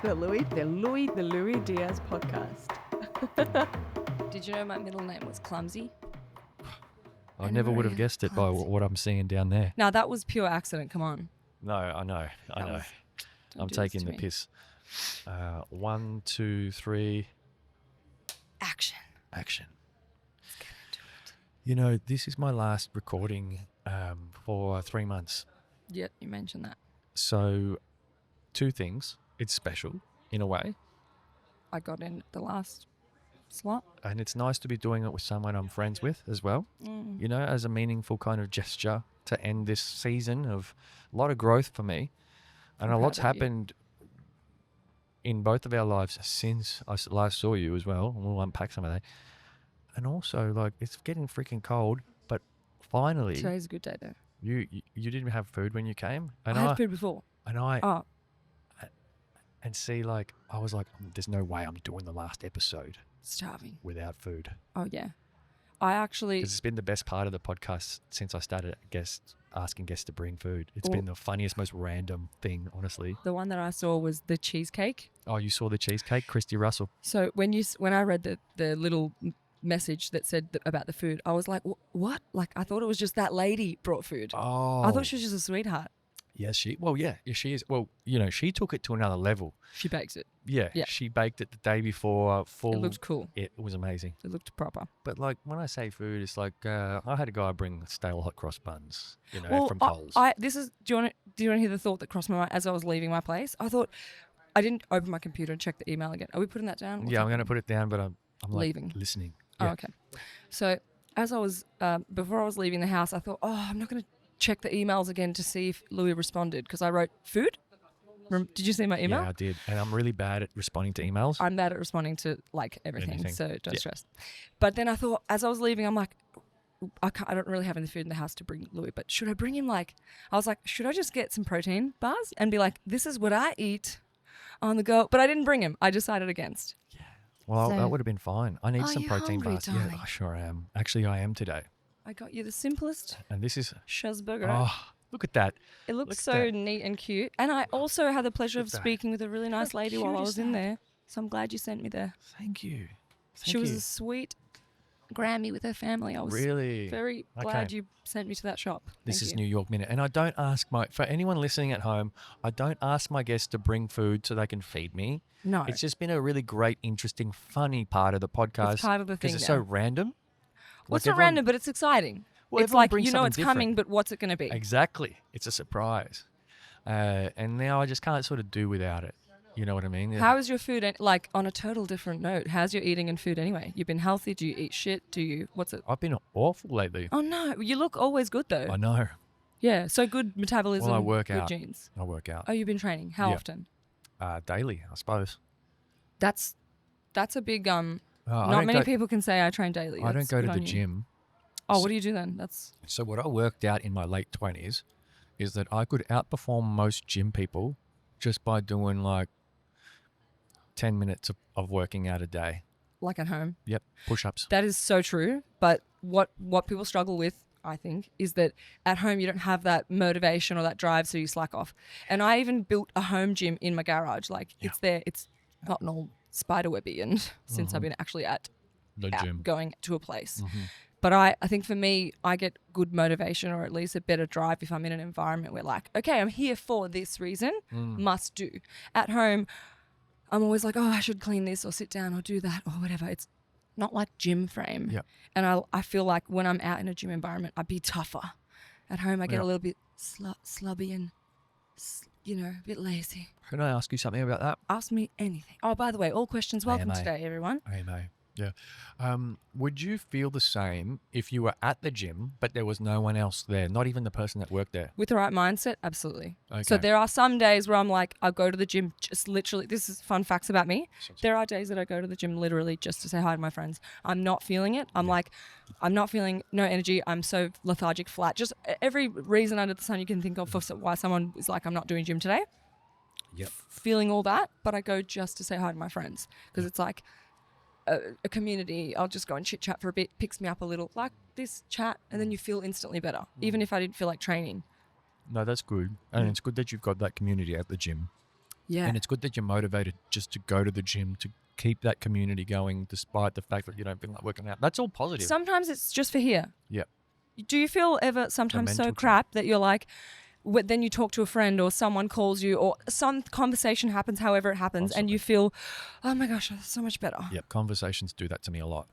The Louis Diaz podcast. Did you know my middle name was Clumsy? I never would have Annamaria guessed it by Clumsy. what I'm seeing down there. Now that was pure accident. Come on. No, I know. That was- don't I'm do this taking to the me. piss. 1, 2, 3, Action. action. Let's get into it. You know, this is my last recording for 3 months. Yeah, you mentioned that. So, 2 things. It's special in a way, I got in the last slot. and it's nice to be doing it with someone I'm friends with as well. You know, as a meaningful kind of gesture to end this season of a lot of growth for me. And I'm a lot's proud of you. happened in both of our lives since I last saw you as well. And we'll unpack some of that. And also, like, it's getting freaking cold, but finally, Today's a good day though. you didn't have food when you came. And I had food before. I Oh, see, like, I was like, there's no way I'm doing the last episode starving. without food. Oh yeah. I actually. 'Cause it's been the best part of the podcast since I started asking guests to bring food. It's Well- been the funniest, most random thing, honestly. The one that I saw was the cheesecake. Oh, you saw the cheesecake, Christy Russell. So when I read the little message that said about the food, I was like, what? Like I thought it was just that lady brought food. Oh, I thought she was just a sweetheart. yes, she is. Well, you know, she took it to another level. She bakes it. Yeah, Yeah. she baked it the day before. Full. It looked cool. It was amazing. It looked proper. But like when I say food, it's like I had a guy bring stale hot cross buns, you know, Well, from Coles. do you want to hear the thought that crossed my mind as I was leaving my place? I thought I didn't open my computer and check the email again. Are we putting that down? Yeah, I'm going to put it down, but I'm like Leaving. listening. Oh, Yeah. okay. So as I was before I was leaving the house, I thought, I'm not going to check the emails again to see if Louis responded because I wrote food. Did you see my email? Yeah, I did, and I'm really bad at responding to emails. I'm bad at responding to like everything, Anything. so don't Yeah. stress. But then I thought, as I was leaving, I'm like, I don't really have any food in the house to bring Louis, but should I bring him I was like, should I just get some protein bars and be like, this is what I eat on the go? But I didn't bring him. I decided against. Well, So- that would have been fine. I need Are some you protein hungry, bars. Yeah, darling? I sure am. Actually, I am today. I got you the simplest And this is Shazburger. oh, look at that. It look looks at so that. neat and cute. And I also had the pleasure Look of at that. speaking with a really nice lady while I cute is was in that? there. So I'm glad you sent me there. Thank you. She Thank was you. a sweet Grammy with her family. I was Really very glad you sent me to that shop. This Thank is you. New York Minute. And I don't ask for anyone listening at home, I don't ask my guests to bring food so they can feed me. No, It's just been a really great, interesting, funny part of the podcast. it's part of the thing. Because it's now. so random. Well, it's Like not random, but it's exciting. Well, It's everyone like, brings you know something it's different. coming, but what's it going to be? Exactly. It's a surprise. And now I just can't sort of do without it. You know what I mean? How is your food, like, on a total different note? How's your eating and food anyway? You've been healthy? Do you eat shit? What's it? I've been awful lately. Oh, no. You look always good, though. I know. Yeah, so good metabolism, Well, I work good out. genes. I work out. Oh, you've been training. How Yeah. often? Daily, I suppose. That's a big, I not don't many go- people can say I train daily. I don't That's go good to the on you. gym. Oh, what do you do then? That's So what I worked out in my late 20s is that I could outperform most gym people just by doing like 10 minutes of working out a day. like at home. Yep, push-ups. That is so true. But what people struggle with, I think, is that at home you don't have that motivation or that drive, so you slack off. And I even built a home gym in my garage. Like Yeah. it's there. It's not all spiderwebby, and since I've been actually The out gym. going to a place. Mhm. But I think for me, I get good motivation or at least a better drive if I'm in an environment where like, okay, I'm here for this reason, must do. At home, I'm always like, oh, I should clean this or sit down or do that or whatever. It's not like gym frame. Yep. And I feel like when I'm out in a gym environment, I'd be tougher. At home, I get Yeah. a little bit slubby and, a bit lazy. Can I ask you something about that? Ask me anything. Oh, by the way, all questions welcome AMA. today, everyone. AMA. Yeah. Would you feel the same if you were at the gym, but there was no one else there, not even the person that worked there? With the right mindset, absolutely. So Okay. there are some days where I'm like, I go to the gym just literally, this is fun facts about me. There are days that I go to the gym literally just to say hi to my friends. I'm not feeling it. I'm like, I'm not feeling no energy. I'm so lethargic, flat. Just every reason under the sun you can think of for why someone is like, I'm not doing gym today. Yep. Feeling all that, but I go just to say hi to my friends because it's like a community. I'll just go and chit chat for a bit, picks me up a little, like this chat, and then you feel instantly better, even if I didn't feel like training. No, that's good. And it's good that you've got that community at the gym. Yeah. And it's good that you're motivated just to go to the gym, to keep that community going despite the fact that you don't feel like working out. That's all positive. Sometimes it's just for here. Yeah. Do you feel ever sometimes so mental crap that you're like, then you talk to a friend or someone calls you or some conversation happens, however it happens, and you feel, oh my gosh, that's so much better. Yep. Conversations do that to me a lot.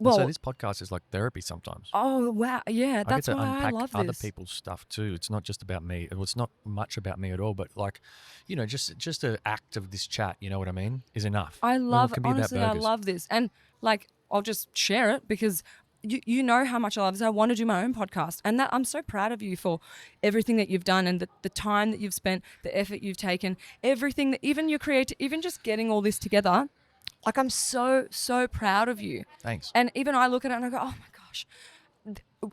Well, and so this podcast is like therapy sometimes. oh wow, yeah, I that's get to why I unpack love other this. people's stuff too. It's not just about me. It's not much about me at all. But like, you know, just the act of this chat. You know what I mean? Is enough. I love, It can be about honestly, I burgers. love this. And like, I'll just share it because you know how much I love this. I want to do my own podcast. And that I'm so proud of you for everything that you've done and the time that you've spent, the effort you've taken, everything that even you create, even just getting all this together. Like, I'm so, so proud of you. Thanks. And even I look at it and I go, oh my gosh,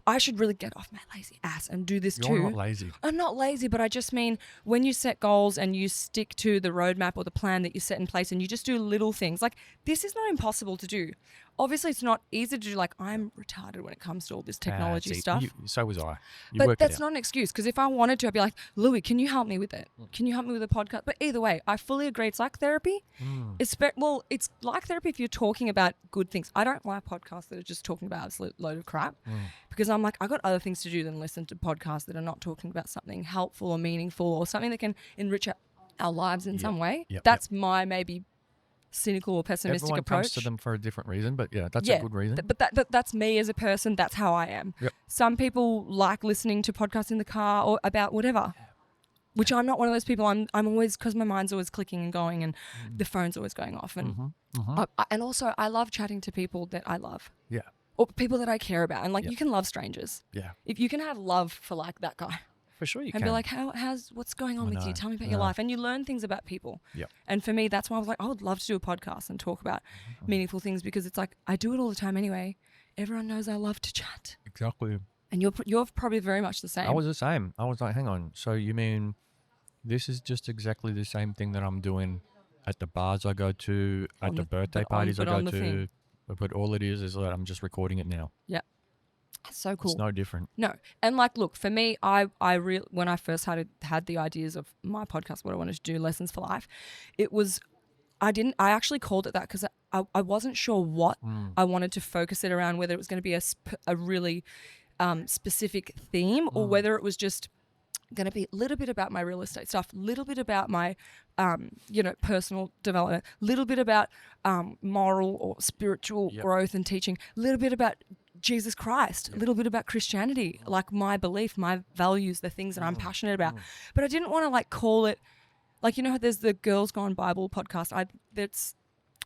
I should really get off my lazy ass and do this too. You're not lazy. I'm not lazy, but I just mean when you set goals and you stick to the roadmap or the plan that you set in place and you just do little things, like this is not impossible to do. Obviously, it's not easy to do. Like, I'm retarded when it comes to all this technology See, stuff. So was I. You But work that's it out. not an excuse, because if I wanted to, I'd be like, Louis, can you help me with it? Can you help me with a podcast? But either way, I fully agree. It's like therapy. It's like therapy if you're talking about good things. I don't like podcasts that are just talking about absolute load of crap because I'm like, I got other things to do than listen to podcasts that are not talking about something helpful or meaningful or something that can enrich our lives in some way. That's my maybe cynical or pessimistic Everyone approach. comes to them for a different reason, but yeah, that's a good reason. But that's me as a person. That's how I am. Yep. Some people like listening to podcasts in the car or about whatever, which I'm not one of those people. I'm always, because my mind's always clicking and going and the phone's always going off. And and also I love chatting to people that I love. Yeah. Or people that I care about. And like you can love strangers. Yeah. If you can have love for like that guy. For sure you And can. be like, what's going on with you? Tell me about your life. And you learn things about people. Yep. And for me, that's why I was like, I would love to do a podcast and talk about meaningful things, because it's like, I do it all the time anyway. Everyone knows I love to chat. Exactly. And you're probably very much the same. I was the same. I was like, hang on. So you mean this is just exactly the same thing that I'm doing at the bars I go to, at the birthday parties I go to. But all it is that I'm just recording it now. Yeah. So cool. It's no different. No. And like, look, for me, when I first had the ideas of my podcast, what I wanted to do, Lessons for Life, I actually called it that because I wasn't sure what I wanted to focus it around, whether it was going to be a really specific theme or whether it was just going to be a little bit about my real estate stuff, a little bit about my, personal development, a little bit about moral or spiritual growth and teaching, a little bit about Jesus Christ, a little bit about Christianity, like my belief, my values, the things that I'm passionate about. But I didn't want to like call it, like, there's the Girls Gone Bible podcast. That's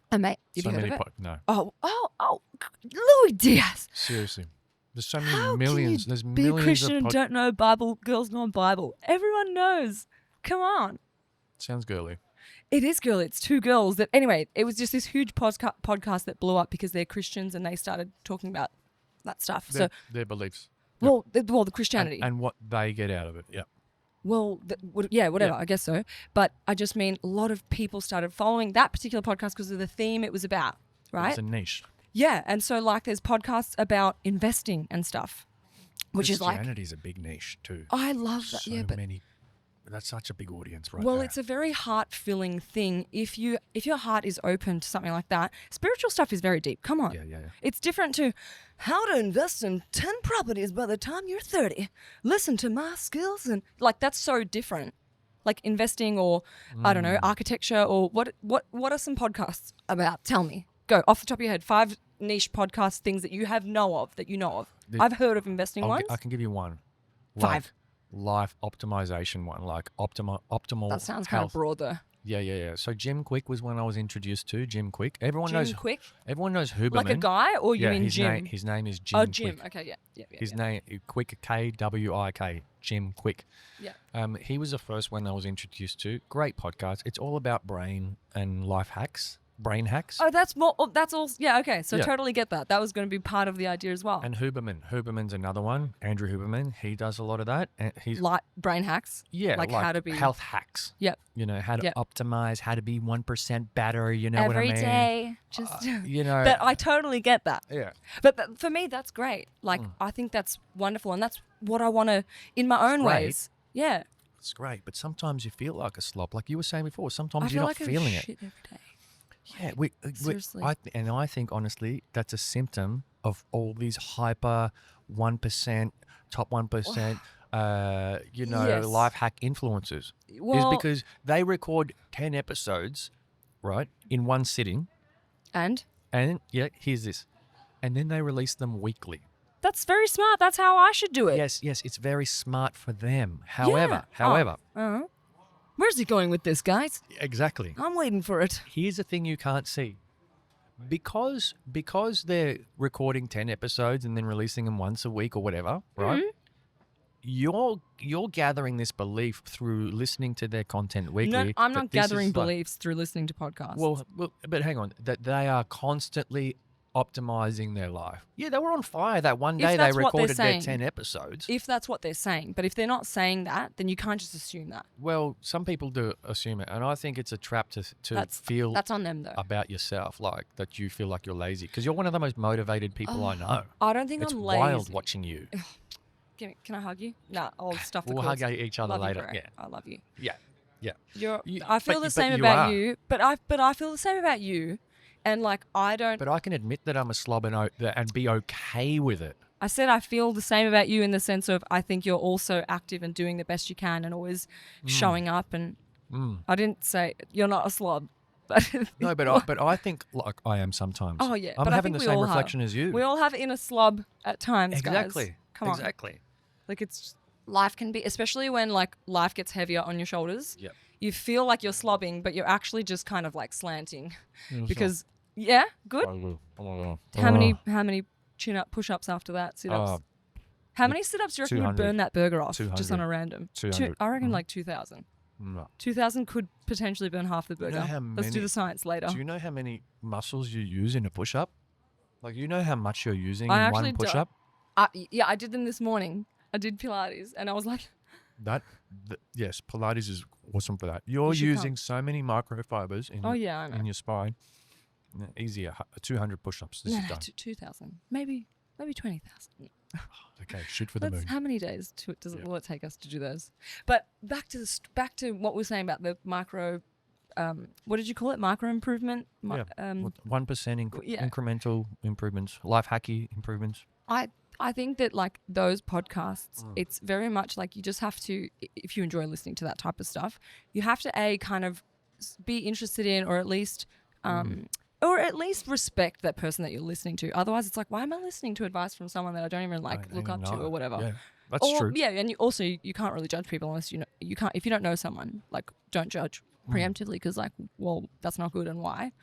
amazing. Have you heard of it? No. Oh, Louis Diaz. Seriously. There's so many How millions. Can There's you be millions Christian of and don't know Bible, Girls Gone Bible? Everyone knows. Come on. Sounds girly. It is girly. It's two girls that, anyway, it was just this huge podcast that blew up because they're Christians and they started talking about that stuff. Their beliefs. Well, the Christianity. And what they get out of it. Yeah. Well, whatever, I guess so. But I just mean a lot of people started following that particular podcast because of the theme it was about, right? It's a niche. Yeah, and so like there's podcasts about investing and stuff, which is like... Christianity's a big niche too. I love that, So but... many. That's such a big audience right Well, there. it's a very heart-filling thing. If your heart is open to something like that, spiritual stuff is very deep. Come on. Yeah. It's different to how to invest in 10 properties by the time you're 30. Listen to my skills. And like, that's so different. Like investing or, I don't know, architecture or what are some podcasts about? Tell me. Go off the top of your head. 5 niche podcast things that you know of. I've heard of investing ones. I can give you one. 5. Life optimization one, like optimal That sounds health. kind of broad though. Yeah. So Jim Quick was one I was introduced to. Jim Quick. Everyone knows Huberman. Like a guy, or you mean Jim? His name is Jim. Oh, Jim. Quick. Okay, yeah. His name Quick, Kwik. Jim Quick. Yeah. He was the first one I was introduced to. Great podcast. It's all about brain and life hacks. Brain hacks. Oh, that's more. Oh, that's all. Yeah, okay. So Yeah. totally get that. That was going to be part of the idea as well. And Huberman's another one. Andrew Huberman, he does a lot of that. And he's Like brain hacks. like how to be health hacks. Yep. How to optimize, how to be 1% better. You know what I mean? Every day. Just. But I totally get that. Yeah. But for me, that's great. Like I think that's wonderful, and that's what I want to in my own great. ways. Yeah. It's great, but sometimes you feel like a slob. Like you were saying before, sometimes I you're feel not like feeling a it. shit every day. Yeah, Seriously. I think honestly that's a symptom of all these hyper 1%, top 1%, Yes. life hack influencers. Is Well, because they record 10 episodes, right, in one sitting, and and here's this, and then they release them weekly. that's very smart. That's how I should do it. Yes, it's very smart for them. Yeah. However, Where's he going with this, guys? exactly. I'm waiting for it. Here's the thing you can't see. Because they're recording 10 episodes and then releasing them once a week or whatever, right? You're gathering this belief through listening to their content weekly. No, I'm that not this gathering is like- beliefs through listening to podcasts. well, but hang on, that they are constantly optimizing their life. Yeah, they were on fire that one If day they that's what they're recorded their saying. 10 episodes. if that's what they're saying, but if they're not saying that, then you can't just assume that. Well, some people do assume it, and I think it's a trap to feel That's on them though. about yourself, like that you feel like you're lazy, because you're one of the most motivated people I know. I don't think It's I'm lazy. wild watching you. Can I hug you? Nah, I'll stuff the We'll cords. hug each other Love you, later. bro. Yeah, I love you. yeah. I feel the but same you about are. you, but I feel the same about you, and like I don't. But I can admit that I'm a slob and be okay with it. I said I feel the same about you in the sense of I think you're also active and doing the best you can and always showing up. And I didn't say you're not a slob, but No, but I think like I am sometimes. oh yeah, I'm but having I the think we same all reflection have. as you. We all have inner slob at times, exactly. guys. Come on, Exactly. like it's life can be, especially when like life gets heavier on your shoulders. Yep. You feel like you're slobbing, but you're actually just kind of like slanting Yeah, because yeah, good. Oh. How many chin up push ups after that? Sit ups. How many sit ups do you reckon would 200. burn that burger off? Just 200. on a random. 200. I reckon like 2,000. No. 2,000 could potentially burn half the You know burger. how Let's do many- the science later. Do you know how many muscles you use in a push-up? Like, you know how much you're using I in actually one do- push-up? Yeah, I did them this morning. I did Pilates and I was like, Yes, Pilates is awesome for that. You're You should using so many microfibers in, oh yeah, I know. in your spine. No, easier, 200 push-ups. This No, is no, done. 2,000. Maybe 20,000. Okay, shoot for the moon. How many days will it take us to do those? But back to what we were saying about the micro. What did you call it? Micro improvement. 1% yeah. incremental improvements, life hacky improvements. I think that like those podcasts, it's very much like you just have to, if you enjoy listening to that type of stuff, you have to kind of be interested in, or at least respect that person that you're listening to. Otherwise, it's like, why am I listening to advice from someone that I don't even like look up to or whatever? Yeah, that's true. Yeah, and you can't really judge people unless you can't, if you don't know someone, like don't judge preemptively because like, well, that's not good and why.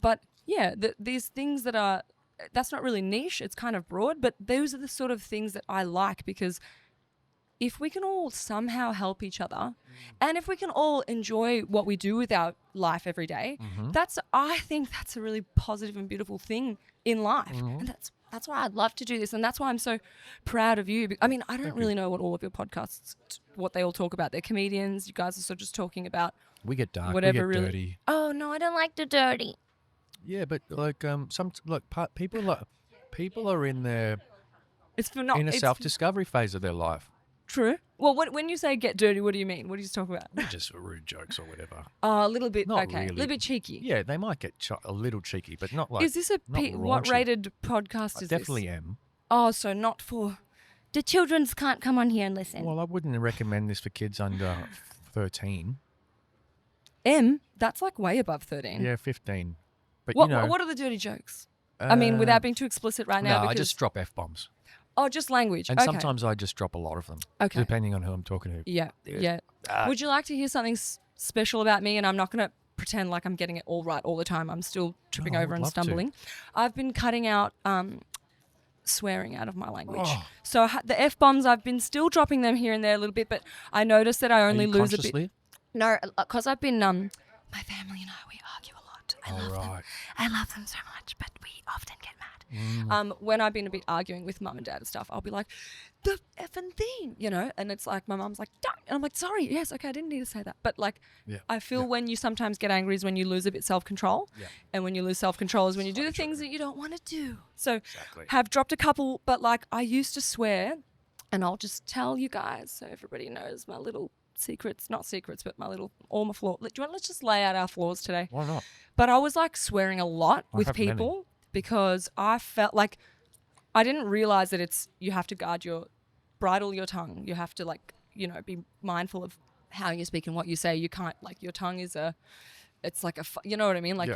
But yeah, these things that are, that's not really niche, it's kind of broad, but those are the sort of things that I like, because if we can all somehow help each other and if we can all enjoy what we do with our life every day, I think that's a really positive and beautiful thing in life. And that's why I'd love to do this, and that's why I'm so proud of you. I mean, I don't really know what all of your podcasts, what they all talk about. They're comedians. You guys are sort of just talking about We get dark, whatever we get really. dirty. Oh no, I don't like the dirty. Yeah, but like people are in their It's for not in a it's self-discovery phase of their life. True. Well, when you say get dirty, what do you mean? What are you talking about? Just rude jokes or whatever. Oh, a little bit. Not Okay, a really. little bit cheeky. Yeah, they might get a little cheeky, but not like. Is this a not what raunchy. rated podcast I is definitely this? am. Oh, so not for the children's can't come on here and listen. Well, I wouldn't recommend this for kids under 13. That's like way above 13. Yeah, 15. But What you know, what are the dirty jokes? I mean, without being too explicit right now. No, I because, just drop F-bombs. Oh, just language. And okay. sometimes I just drop a lot of them. Okay. Depending on who I'm talking to. Yeah. Would you like to hear something special about me? And I'm not going to pretend like I'm getting it all right all the time. I'm still tripping I over would and love to. stumbling. I've been cutting out swearing out of my language. Oh. So the F-bombs, I've been still dropping them here and there a little bit, but I noticed that I Are only you lose a consciously? bit. No, because I've been, my family and I, we argue a lot. I love them. Right. I love them so much, but we often get mad. When I've been a bit arguing with mum and dad and stuff, I'll be like, the effing thing, you know? And it's like, my mum's like, don't. And I'm like, sorry, yes, okay, I didn't need to say that. But like, Yeah. I feel when you sometimes get angry is when you lose a bit self-control. Yeah. And when you lose self-control is when you do the things that you don't want to do. So Exactly. have dropped a couple, but like I used to swear And I'll just tell you guys so everybody knows my little secrets, not secrets, but all my flaws. Let's just lay out our flaws today. Why not? But I was like swearing a lot with have many. people because I felt like I didn't realize that you have to bridle your tongue. You have to like, be mindful of how you speak and what you say. You can't like your tongue is it's like you know what I mean? Like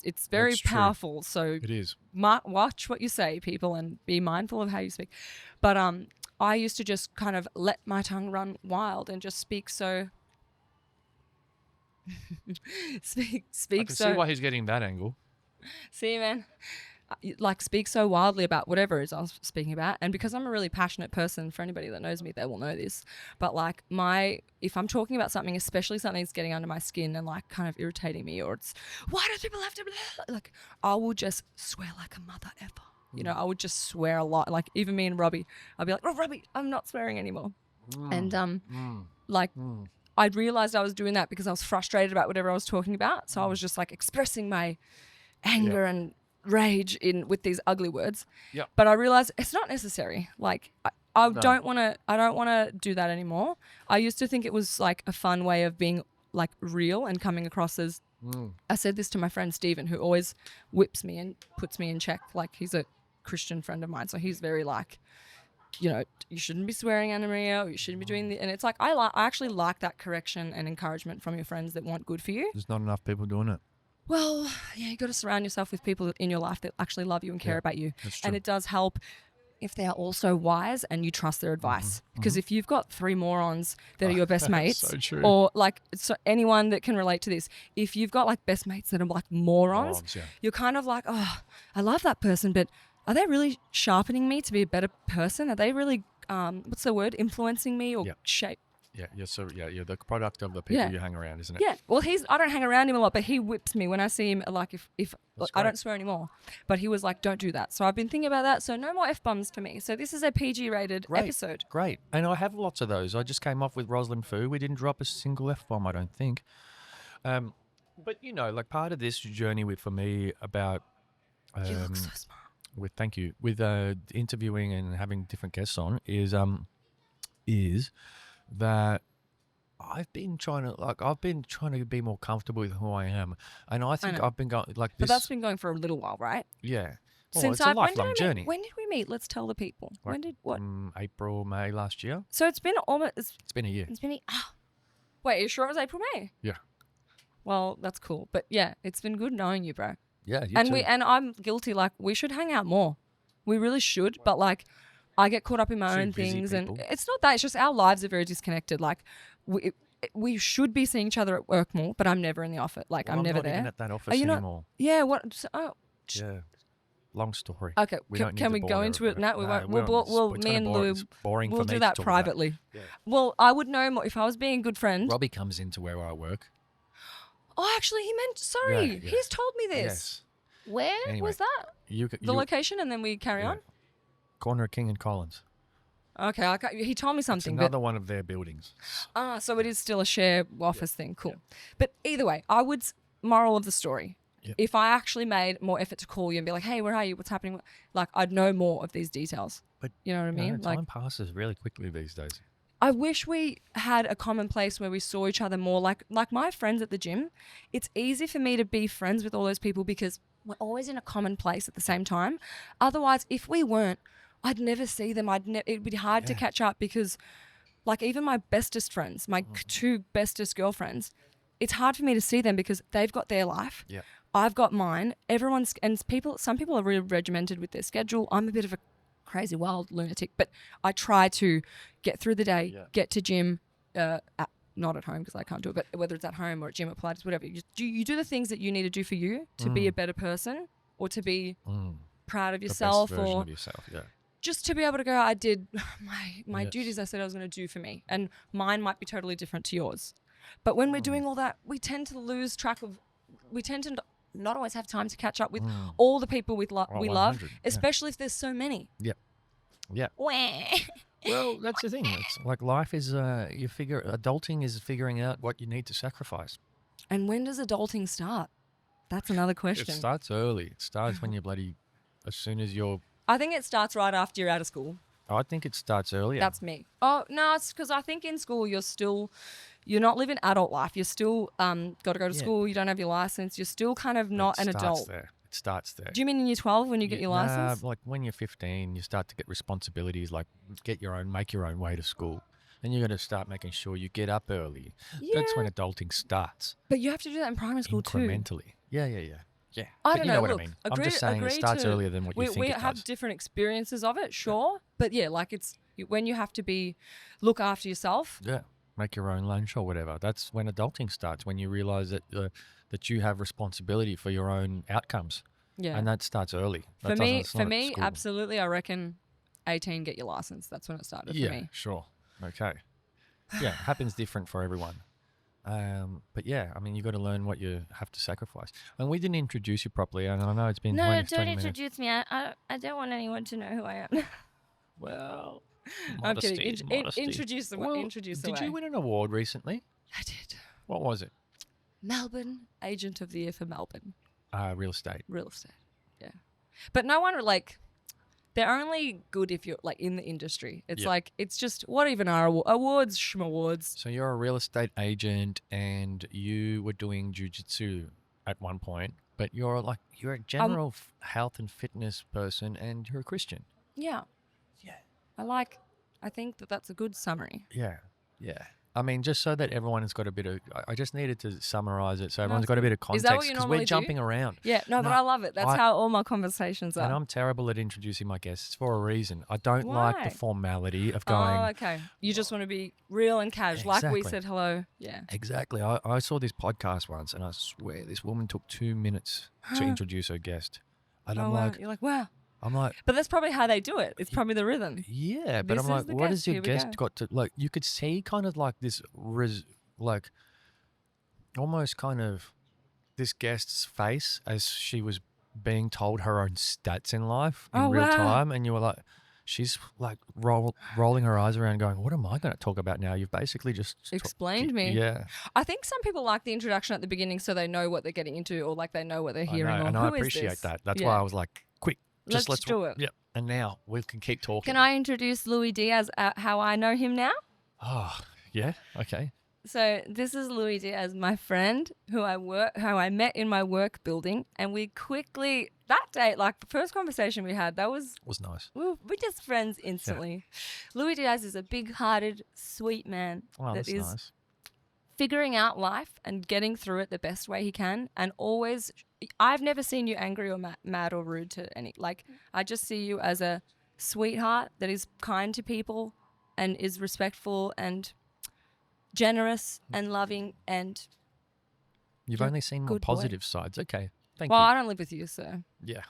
it's very That's true. powerful. So It is. Watch what you say, people, and be mindful of how you speak. But I used to just kind of let my tongue run wild and just speak so. speak I can so. see why he's getting that angle. See, man. Like speak so wildly about whatever it is I was speaking about. And because I'm a really passionate person, for anybody that knows me, they will know this. But like if I'm talking about something, especially something that's getting under my skin and like kind of irritating me, or it's, why do people have to, like, I will just swear like a mother ever. I would just swear a lot. Like even me and Robbie, I'd be like, oh, Robbie, I'm not swearing anymore. And I realized I was doing that because I was frustrated about whatever I was talking about. So I was just like expressing my anger and rage with these ugly words. Yeah. But I realized it's not necessary. Like I don't want to do that anymore. I used to think it was like a fun way of being like real and coming across as I said this to my friend Stephen, who always whips me and puts me in check. Like he's a Christian friend of mine, so he's very like, you shouldn't be swearing, Annamaria, or you shouldn't be doing and it's like I actually like that correction and encouragement from your friends that want good for you. There's not enough people doing it. Well, yeah, you got to surround yourself with people in your life that actually love you and care about you. That's true. And it does help if they are also wise and you trust their advice. Because if you've got 3 morons that are your best mates, so true. or like anyone that can relate to this, if you've got like best mates that are like morons, you're kind of like, oh, I love that person, but are they really sharpening me to be a better person? Are they really, what's the word, influencing me or shape? Yeah, you're the product of the people you hang around, isn't it? Yeah. Well, I don't hang around him a lot, but he whips me when I see him. Like if I don't swear anymore, but he was like, "Don't do that." So I've been thinking about that. So no more F-bombs for me. So this is a PG-rated episode. Great, and I have lots of those. I just came off with Rosalind Fu. We didn't drop a single F-bomb, I don't think. But like part of this journey for me about. You look so smart. Thank you. With interviewing and having different guests on is that I've been trying to be more comfortable with who I am, and I think I've been going like this. But that's been going for a little while, right? Yeah. Well, Since it's a lifelong journey. When did we meet? Let's tell the people. Like, April, May last year. So it's been almost. It's been a year. Wait, are you sure it was April, May? Yeah. Well, that's cool, but yeah, it's been good knowing you, bro. Yeah, you and too. and I'm guilty. Like we should hang out more. We really should, but like. I get caught up in my own things, and it's not that. It's just our lives are very disconnected. Like we should be seeing each other at work more, but I'm never in the office. Like I'm never there. I'm not even at that office anymore. Yeah. What? Yeah. Long story. Okay. Can we go into it? No, we won't. We'll me and Lou. We'll do that privately. Yeah. Well, I would know more if I was being a good friend. Robbie comes into where I work. Oh, actually, he meant. Sorry, he's told me this. Yes. Where was that? The location, and then we carry on. Corner of King and Collins. Okay, he told me something. It's another one of their buildings. So it is still a share office thing. Cool. Yeah. But either way, moral of the story, if I actually made more effort to call you and be like, hey, where are you? What's happening? Like, I'd know more of these details. But you know what I mean? Time passes really quickly these days. I wish we had a common place where we saw each other more. Like my friends at the gym, it's easy for me to be friends with all those people because we're always in a common place at the same time. Otherwise, if we weren't, I'd never see them. It'd be hard to catch up because, like, even my bestest friends, my 2 bestest girlfriends, it's hard for me to see them because they've got their life. Yeah. I've got mine. Some people are really regimented with their schedule. I'm a bit of a crazy wild lunatic, but I try to get through the day, get to gym, not at home because I can't do it, but whether it's at home or at gym or Pilates, whatever. You do the things that you need to do for you to be a better person or to be proud of yourself, the best version of yourself, just to be able to go, I did my duties I said I was going to do for me, and mine might be totally different to yours. But when we're doing all that, we tend to lose track of, we tend to not always have time to catch up with all the people we love, especially if there's so many. Yeah. Well, that's the thing. It's like life is, adulting is figuring out what you need to sacrifice. And when does adulting start? That's another question. It starts early. It starts when you're as soon as you're... I think it starts right after you're out of school. I think it starts earlier. That's me. Oh, no, it's because I think in school you're not living adult life. You're still got to go to school. You don't have your license. You're still kind of not an adult. It starts there. Do you mean in year 12 when you get your license? Like when you're 15, you start to get responsibilities, like make your own way to school. Then you're going to start making sure you get up early. Yeah. That's when adulting starts. But you have to do that in primary school too. Incrementally. Yeah. I But don't you know what Look, I mean. I'm just saying it starts earlier than what you think we it does. have different experiences of it, sure. But yeah, like when you have to look after yourself. Yeah. Make your own lunch or whatever. That's when adulting starts, when you realize that that you have responsibility for your own outcomes. Yeah. And that starts early. For me, absolutely, I reckon 18, get your license. That's when it started for me. Yeah, sure. Okay. Yeah, it happens different for everyone. But yeah, I mean, you got to learn what you have to sacrifice. And we didn't introduce you properly, and I know it's been 20 don't minutes. introduce me. I don't want anyone to know who I am. Well, I'm kidding. modesty. Introduce the Did you win an award recently? I did. What was it? Melbourne Agent of the Year for Melbourne. Realestate. Realestate. Yeah. But no one they're only good if you're like in the industry. It's like, it's just, what even are awards, schmawards? So you're a real estate agent and you were doing jiu-jitsu at one point, but you're a general health and fitness person and you're a Christian. Yeah. Yeah. I think that's a good summary. Yeah. I mean, just so that everyone has got a bit of... I just needed to summarize it so everyone's got a bit of context. Is that what you because normally we're jumping around. Yeah, but I love it. That's how all my conversations are. And I'm terrible at introducing my guests for a reason. I don't like the formality of going... Oh, okay. You just want to be real and casual, like we said hello. Yeah. Exactly. I saw this podcast once and I swear this woman took 2 minutes to introduce her guest. And I'm like... You're like, wow. I'm like... But that's probably how they do it. It's probably the rhythm. Yeah, but I'm like, what has your guest got to... Like, you could see kind of like this... almost kind of this guest's face as she was being told her own stats in life in real time. And you were like... She's like rolling her eyes around going, what am I going to talk about now? You've basically just... Explained me. Yeah. I think some people like the introduction at the beginning so they know what they're getting into or like they know what they're hearing. And I appreciate that. That's why I was like, quick. Let's do it. Yep. And now we can keep talking. Can I introduce Louis Diaz, how I know him now? Oh, yeah. Okay. So this is Louis Diaz, my friend who I met in my work building. And we quickly, that day, like the first conversation we had, that was nice. We're just friends instantly. Yeah. Louis Diaz is a big-hearted, sweet man that is nice. Figuring out life and getting through it the best way he can. And always, I've never seen you angry or mad or rude to any. Like, I just see you as a sweetheart that is kind to people and is respectful and generous and loving and... You've only seen more positive sides. Okay, thank you. Well, I don't live with you, so... Yeah.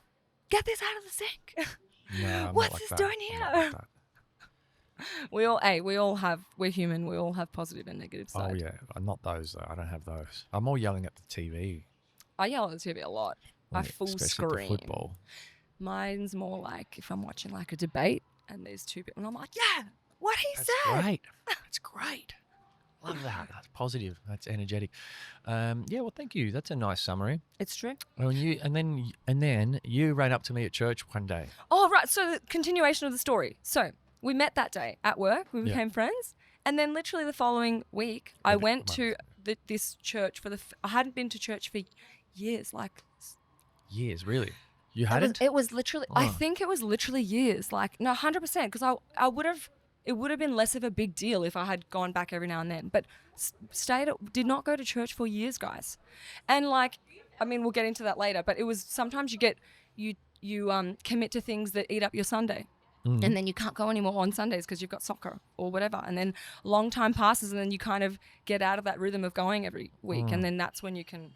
Get this out of the sink. No, I'm What's not like this that. doing here? We're human. We all have positive and negative sides. Oh, yeah. I'm not those, though. I don't have those. I'm more yelling at the TV. I yell at the TV a lot. I full scream. Football. Mine's more like if I'm watching like a debate and there's two people and I'm like, yeah, what he said. That's great. That's great. Love that. That's positive. That's energetic. Yeah, well, thank you. That's a nice summary. It's true. Well, and then you ran up to me at church one day. Oh, right. So the continuation of the story. So we met that day at work. We became friends. And then literally the following week, I went to this church I hadn't been to church for years. Years, really? You hadn't? It was literally, I think it was literally years. Like, no, 100%. Because it would have been less of a big deal if I had gone back every now and then. But did not go to church for years, guys. And like, I mean, we'll get into that later. But it was sometimes you commit to things that eat up your Sunday. And then you can't go anymore on Sundays because you've got soccer or whatever. And then a long time passes and then you kind of get out of that rhythm of going every week. And then that's when you can...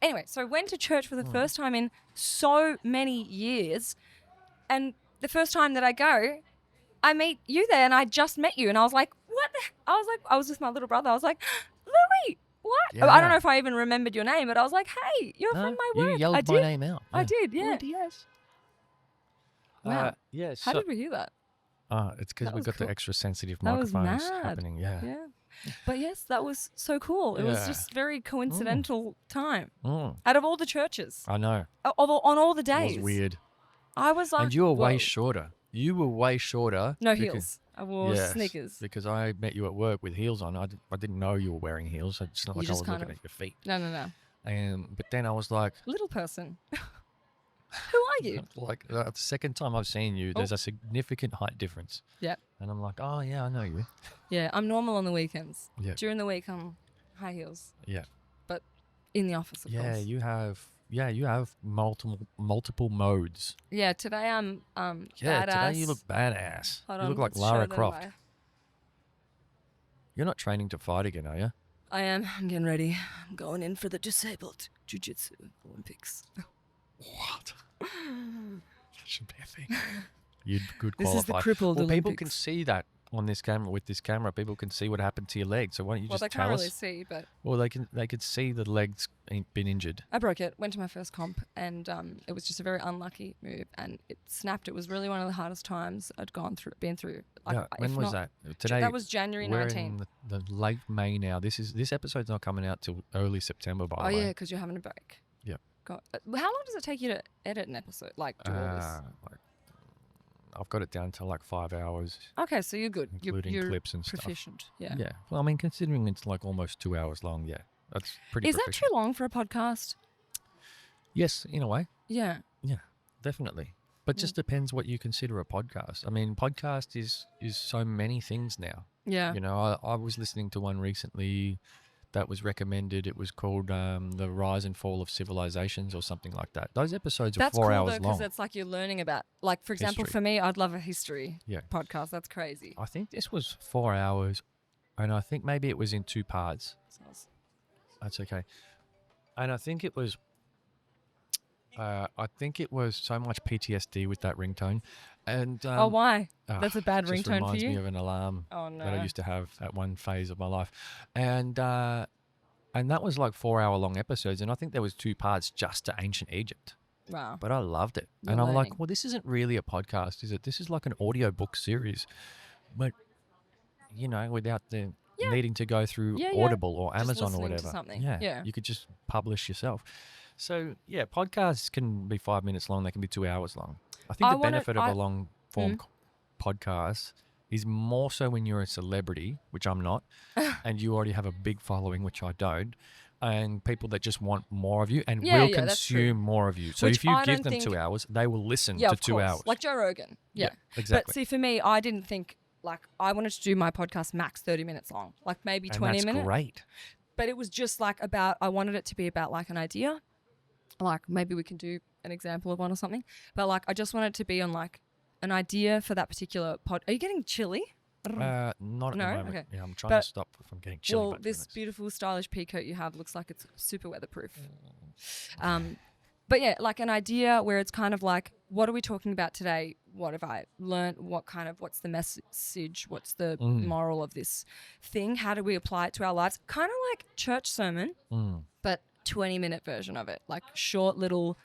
Anyway, so I went to church for the first time in so many years. And the first time that I go, I meet you there and I just met you. And I was like, what the... I was with my little brother. I was like, Louis, what? Yeah. I don't know if I even remembered your name, but I was like, hey, you're from my work. You yelled my name out. I did, yeah. Yes. Wow. Yeah. How did we hear that? It's because we got the extra sensitive That was microphones mad. happening. Yeah. Yeah. But yes, that was so cool. It was just very coincidental time. Out of all the churches. I know. On all the days. It was weird. I was like... And you were way whoa. shorter. You were way shorter. No because- heels. I wore Yes, sneakers. because I met you at work with heels on. I didn't know you were wearing heels. It's not You like I just was kind looking of- at your feet. No. But then I was like, Little person. Who are you? the second time I've seen you, there's a significant height difference. Yeah. And I'm like, oh yeah, I know you. Yeah, I'm normal on the weekends. Yeah. During the week, I'm high heels. Yeah. But in the office, of Yeah, course. you have multiple modes. Yeah, today I'm Yeah, badass. today you look badass. Hold You on, look like let's show Lara them Croft. my- You're not training to fight again, are you? I am. I'm getting ready. I'm going in for the disabled jiu-jitsu Olympics. What? That should be a thing. You'd good This qualify. is the crippled well, people can Olympics. see that on this camera. With this camera, people can see what happened to your leg. So why don't you Well, just they tell can't us? really see, but Well, they could see the legs been injured. I broke it. Went to my first comp, and it was just a very unlucky move, and it snapped. It was really one of the hardest times I'd been through. Yeah, when if was not- that? Today. That was January we're 19th. in the late May now. This episode's not coming out till early September, by Oh the way. yeah, because you're having a break. Yep. God, how long does it take you to edit an episode? Like do all this? Like, I've got it down to like 5 hours, Okay, so you're good. including You're clips and stuff. proficient. Yeah. Yeah. Well, I mean, considering it's like almost 2 hours long, yeah, that's pretty. Is that proficient. too long for a podcast? Yes, in a way. Yeah. Yeah, definitely. But just depends what you consider a podcast. I mean, podcast is so many things now. Yeah. You know, I was listening to one recently that was recommended. It was called The Rise and Fall of Civilizations or something like that. Those episodes are That's 4 cool hours though, because long. it's like you're learning about, like for example, History. for me, I'd love a history Yeah. podcast. That's crazy. I think this was 4 hours, and I think maybe it was in 2 parts. That's okay. And I think it was so much PTSD with that ringtone. And Oh, why? That's a bad just ringtone for reminds me you? of an alarm Oh no. that I used to have at one phase of my life. And that was like 4 hour long episodes. And I think there was 2 parts just to ancient Egypt. Wow. But I loved it. You're and I'm learning. like, well, this isn't really a podcast, is it? This is like an audiobook series. But, you know, without the Yeah. needing to go through Yeah, yeah. Audible or Just Amazon or listening to whatever. something. Yeah. Yeah. You could just publish yourself. So, yeah, podcasts can be 5 minutes long. They can be 2 hours long. I think I the wanna- benefit of I- a long form podcast is more so when you're a celebrity, which I'm not, and you already have a big following, which I don't, and people that just want more of you and Yeah, will yeah, that's true. consume more of you. So Which if you I give don't them think- 2 hours, they will listen Yeah, to of 2 course. hours. Like Joe Rogan. Yeah. exactly. But see, for me, I didn't think, like, I wanted to do my podcast max 30 minutes long, like maybe 20 and that's minutes. great. But it was just like I wanted it to be about like an idea. Like maybe we can do an example of one or something. But like I just wanted it to be on like an idea for that particular pod. Are you getting chilly? Not at No? the moment. Okay. Yeah, I'm trying But- to stop from getting chilly. Well, but this goodness. beautiful stylish pea coat you have looks like it's super weatherproof. But yeah, like an idea where it's kind of like, what are we talking about today? What have I learned? What's the message? What's the moral of this thing? How do we apply it to our lives? Kind of like church sermon, but 20-minute version of it, like short little,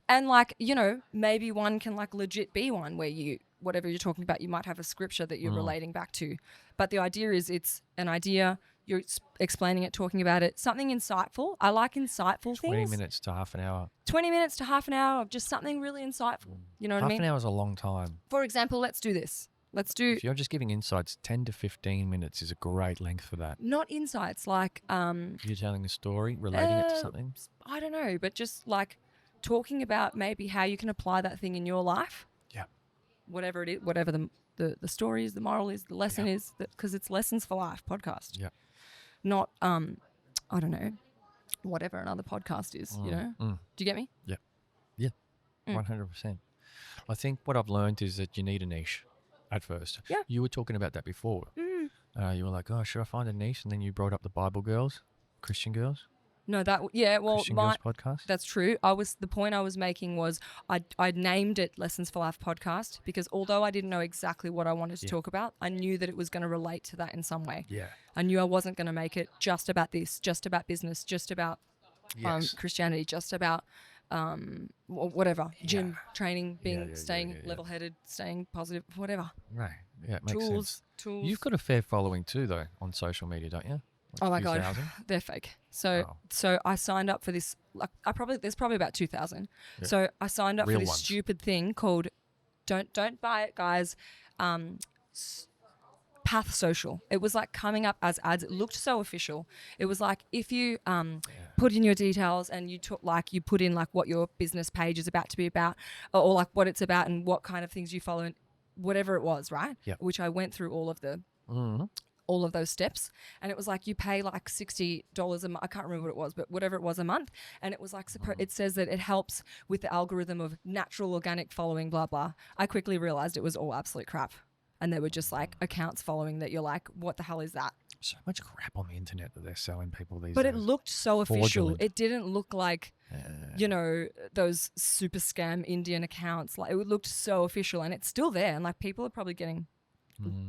and like, you know, maybe one can like legit be one where whatever you're talking about, you might have a scripture that you're relating back to. But the idea is it's an idea, you're explaining it, talking about it, something insightful. I like insightful 20 things. minutes to half an hour. 20 minutes to half an hour of just something really insightful. You know what I Half mean? an hour is a long time. For example, let's do this. Let's do If you're just giving insights, 10 to 15 minutes is a great length for that. not insights like You're telling a story, relating it to Uh, something. I don't know, but just like talking about maybe how you can apply that thing in your life. Yeah. Whatever it is, whatever the story is, the moral is, the lesson is, because it's Lessons for Life podcast. Yeah. Not I don't know, whatever another podcast is. You know, do you get me? Yeah. 100%. I think what I've learned is that you need a niche at first. Yeah. You were talking about that before. You were like, oh, should I find a niche? And then you brought up the Bible girls, Christian girls, No, well, Christian my girls podcast. that's true. The point I was making was I named it Lessons for Life podcast because although I didn't know exactly what I wanted to talk about, I knew that it was going to relate to that in some way. Yeah. I knew I wasn't going to make it just about this, just about business, just about Yes. Christianity, just about whatever, gym, training, yeah, staying yeah. level-headed, staying positive, whatever. Right. Yeah, it makes sense. Tools. You've got a fair following too, though, on social media, don't you? Like Oh a my few God, thousand? they're fake. So Oh. so I signed up for this. Like there's probably about 2,000. Yeah. So I signed up Real for this ones. stupid thing called don't buy it, guys. Path Social. It was like coming up as ads. It looked so official. It was like if you put in your details and you put in like what your business page is about to be about, or like what it's about and what kind of things you follow and whatever it was, right? Yep. Which I went through all of those steps, and it was like you pay like $60 a month. I can't remember what it was, but whatever it was a month, and it was like it says that it helps with the algorithm of natural organic following, blah blah. I quickly realized it was all absolute crap. And they were just like accounts following that you're like, what the hell is that? So much crap on the internet that they're selling people these days. But it looked so official. Fraudulent. It didn't look like, you know, those super scam Indian accounts. Like it looked so official, and it's still there. And like people are probably getting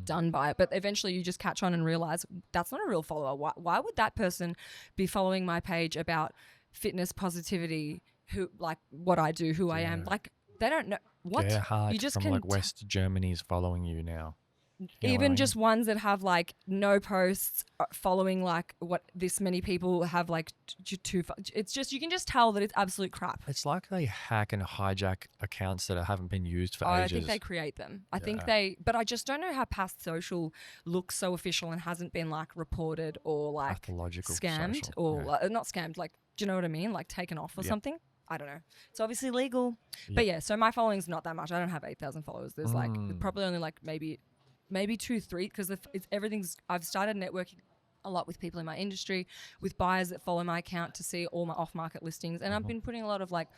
done by it. But eventually you just catch on and realize that's not a real follower. Why would that person be following my page about fitness, positivity, who like what I do, who I am? Like they don't know. What? Gerhard You just from can like West Germany is following you now. You know even what I mean? just ones that have like no posts following like what this many people have like it's just you can just tell that it's absolute crap. It's like they hack and hijack accounts that haven't been used for ages. I think they create them. I think but I just don't know how Past Social looks so official and hasn't been like reported or like Pathological scammed social, or not scammed, like do you know what I mean? Like taken off or something. I don't know. It's obviously legal. But yeah, so my following's not that much. I don't have 8,000 followers. There's like probably only like maybe 2, 3 because everything's. I've started networking a lot with people in my industry, with buyers that follow my account to see all my off-market listings, and I've been putting a lot of like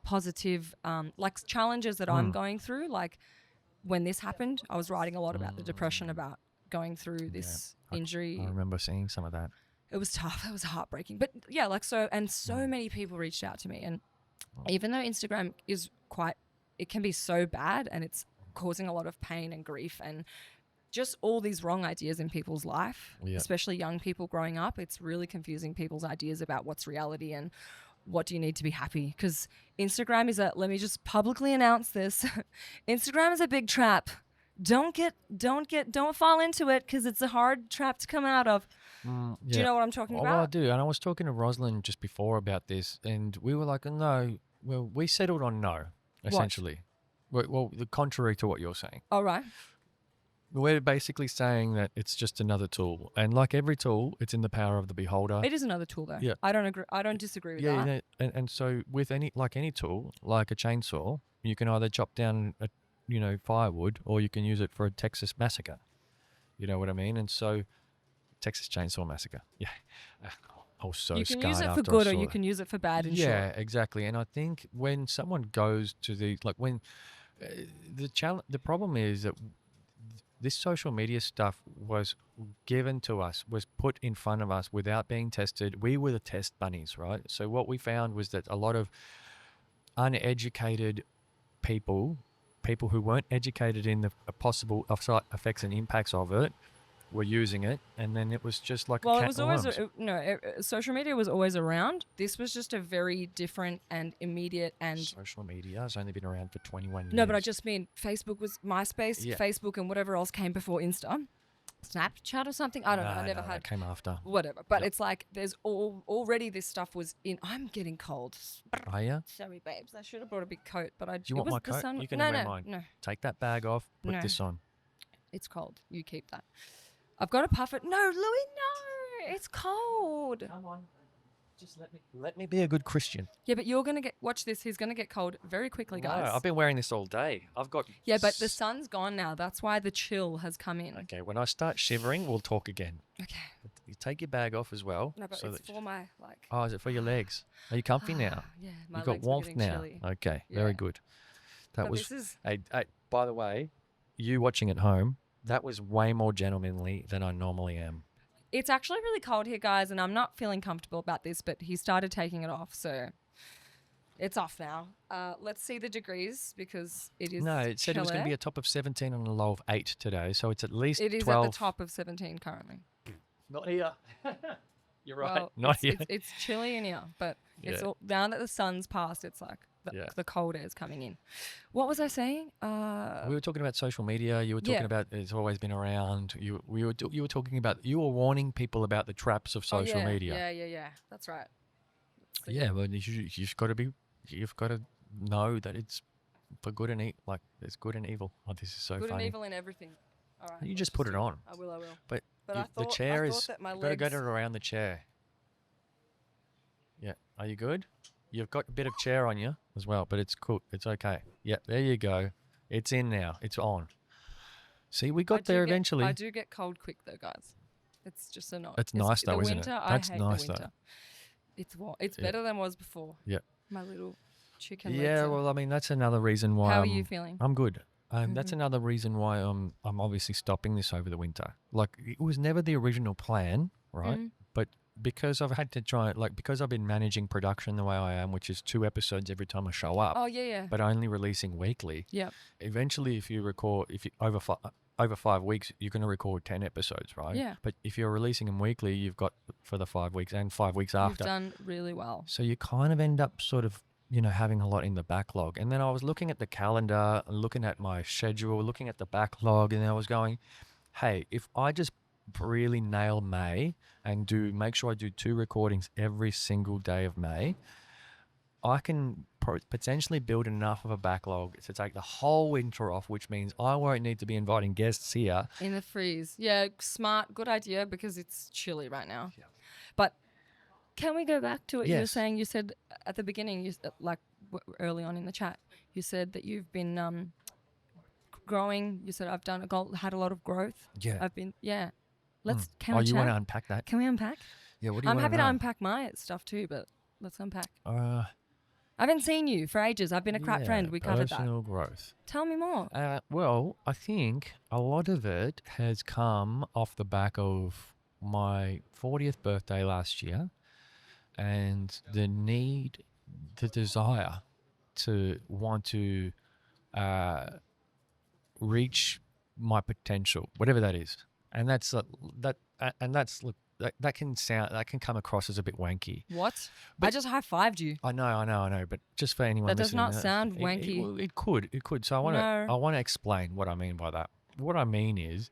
positive like challenges that I'm going through. Like when this happened, I was writing a lot about the depression, about going through this injury. I remember seeing some of that. It was tough. It was heartbreaking. But yeah, like so many people reached out to me, and even though Instagram is it can be so bad and it's causing a lot of pain and grief and just all these wrong ideas in people's life, especially young people growing up. It's really confusing people's ideas about what's reality and what do you need to be happy. Because Instagram let me just publicly announce this. Instagram is a big trap. Don't fall into it because it's a hard trap to come out of. Do you know what I'm talking about? Well, I do. And I was talking to Rosalind just before about this, and we were like, no. Well, we settled on no, essentially. Well, the contrary to what you're saying. All right. We're basically saying that it's just another tool, and like every tool, it's in the power of the beholder. It is another tool, though. Yeah. I don't agree. I don't disagree with that. Yeah, and so with any tool, like a chainsaw, you can either chop down firewood, or you can use it for a Texas massacre. You know what I mean? And so, Texas Chainsaw Massacre. Yeah. I was so scarred. You can use it for good, or you can use it for bad. Yeah, exactly. And I think when someone goes to the problem is that this social media stuff was given to us, was put in front of us without being tested. We were the test bunnies, right? So what we found was that a lot of uneducated people who weren't educated in the possible offsite effects and impacts of it, were using it, and then it was just like it was always social media was always around. This was just a very different and immediate and social media has only been around for 21 years. No, but I just mean Facebook was MySpace, Facebook, and whatever else came before Insta. Snapchat or something. I don't know. I never had. That came after. Whatever. But it's like there's already this stuff was in. I'm getting cold. Are you? Sorry, babes. I should have brought a big coat, but I. Do you want my coat? You can wear mine. No. Take that bag off. Put this on. It's cold. You keep that. I've got to puff it. No, Louis, no. It's cold. Come on. Just let me be a good Christian. Yeah, but you're going to watch this. He's going to get cold very quickly, guys. No, I've been wearing this all day. Yeah, but the sun's gone now. That's why the chill has come in. Okay, when I start shivering, we'll talk again. Okay. You take your bag off as well. No, but it's for my, Oh, is it for your legs? Are you comfy now? Yeah, my You've legs got warmth are getting now. chilly. Okay, Yeah. very good. But this is... Hey, by the way, you watching at home, that was way more gentlemanly than I normally am. It's actually really cold here, guys, and I'm not feeling comfortable about this, but he started taking it off, so it's off now. Let's see the degrees because it is No, it said it was going to be a top of 17 and a low of 8 today, so it's at least 12. It is at the top of 17 currently. Not here. You're right. Well, Not here. It's chilly in here, but it's all, now that the sun's passed, it's like the cold air is coming in. What was I saying? We were talking about social media. You were talking about it's always been around. You were talking about, you were warning people about the traps of social media. Yeah. That's right. Yeah, but you've got to know that it's for good and evil. Like there's good and evil. Oh, this is so Good funny. and evil in everything. All right. You let's just put it do on. I will. But But the chair I is. thought that my You've got to legs. get it around the chair. Yeah. Are you good? You've got a bit of chair on you as well, but it's cool. It's okay. Yeah. There you go. It's in now. It's on. See, we got there eventually. I do get cold quick though, guys. It's just a not. It's nice though, isn't it? The winter, That's I hate nice the winter. though. It's warm. It's Yeah. better than it was before. Yeah. My little chicken legs. Yeah. Well, I mean, that's another reason why. How are you feeling? I'm good. That's another reason why I'm obviously stopping this over the winter. Like it was never the original plan, right? But because I've had to try it, like because I've been managing production the way I am, which is 2 episodes every time I show up. Oh yeah. But only releasing weekly. Yep. Eventually, if you over 5 weeks, you're going to record 10 episodes, right? Yeah. But if you're releasing them weekly, you've got for the 5 weeks and 5 weeks after. You've done really well. So you kind of end up sort of, having a lot in the backlog. And then I was looking at the calendar, looking at my schedule, looking at the backlog, and I was going, hey, if I just really nail May and make sure I do 2 recordings every single day of May, I can potentially build enough of a backlog to take the whole winter off, which means I won't need to be inviting guests here. In the freeze. Yeah, smart. Good idea because it's chilly right now. Yeah. But can we go back to what you were Yes. saying? You said at the beginning, early on in the chat, you said that you've been growing. You said I've had a lot of growth. Yeah. I've been, Let's, can Oh, we you chat? want to unpack that? Can we unpack? Yeah, what do you I'm want happy to to know? unpack my stuff too, but let's unpack. Uh, I haven't seen you for ages. I've been a crap friend. We covered that. Personal growth. Tell me more. Well, I think a lot of it has come off the back of my 40th birthday last year and the desire to want to reach my potential, whatever that is. And that can come across as a bit wanky. What? But- I just high-fived you. I know. But just for anyone That does listening, not sound wanky. It could. So I want to explain what I mean by that. What I mean is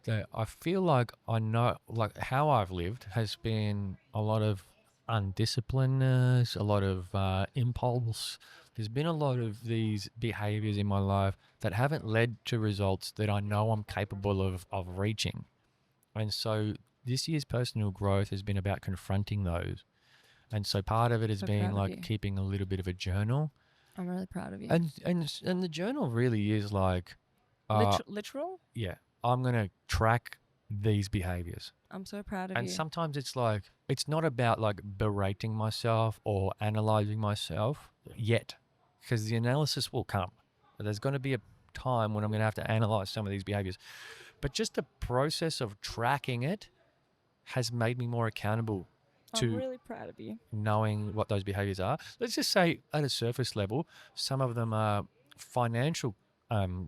that I feel like I know, like how I've lived has been a lot of undisciplinedness, a lot of impulse. There's been a lot of these behaviors in my life that haven't led to results that I know I'm capable of reaching. And so this year's personal growth has been about confronting those. And so part of it has So been proud of like you. keeping a little bit of a journal. I'm really proud of you. And the journal really is like, Literal? yeah, I'm going to track these behaviors. I'm so proud of And you. sometimes it's like, it's not about like berating myself or analyzing myself yet, because the analysis will come. There's going to be a time when I'm going to have to analyze some of these behaviors. But just the process of tracking it has made me more accountable I'm to really proud of you. knowing what those behaviors are. Let's just say at a surface level, some of them are financial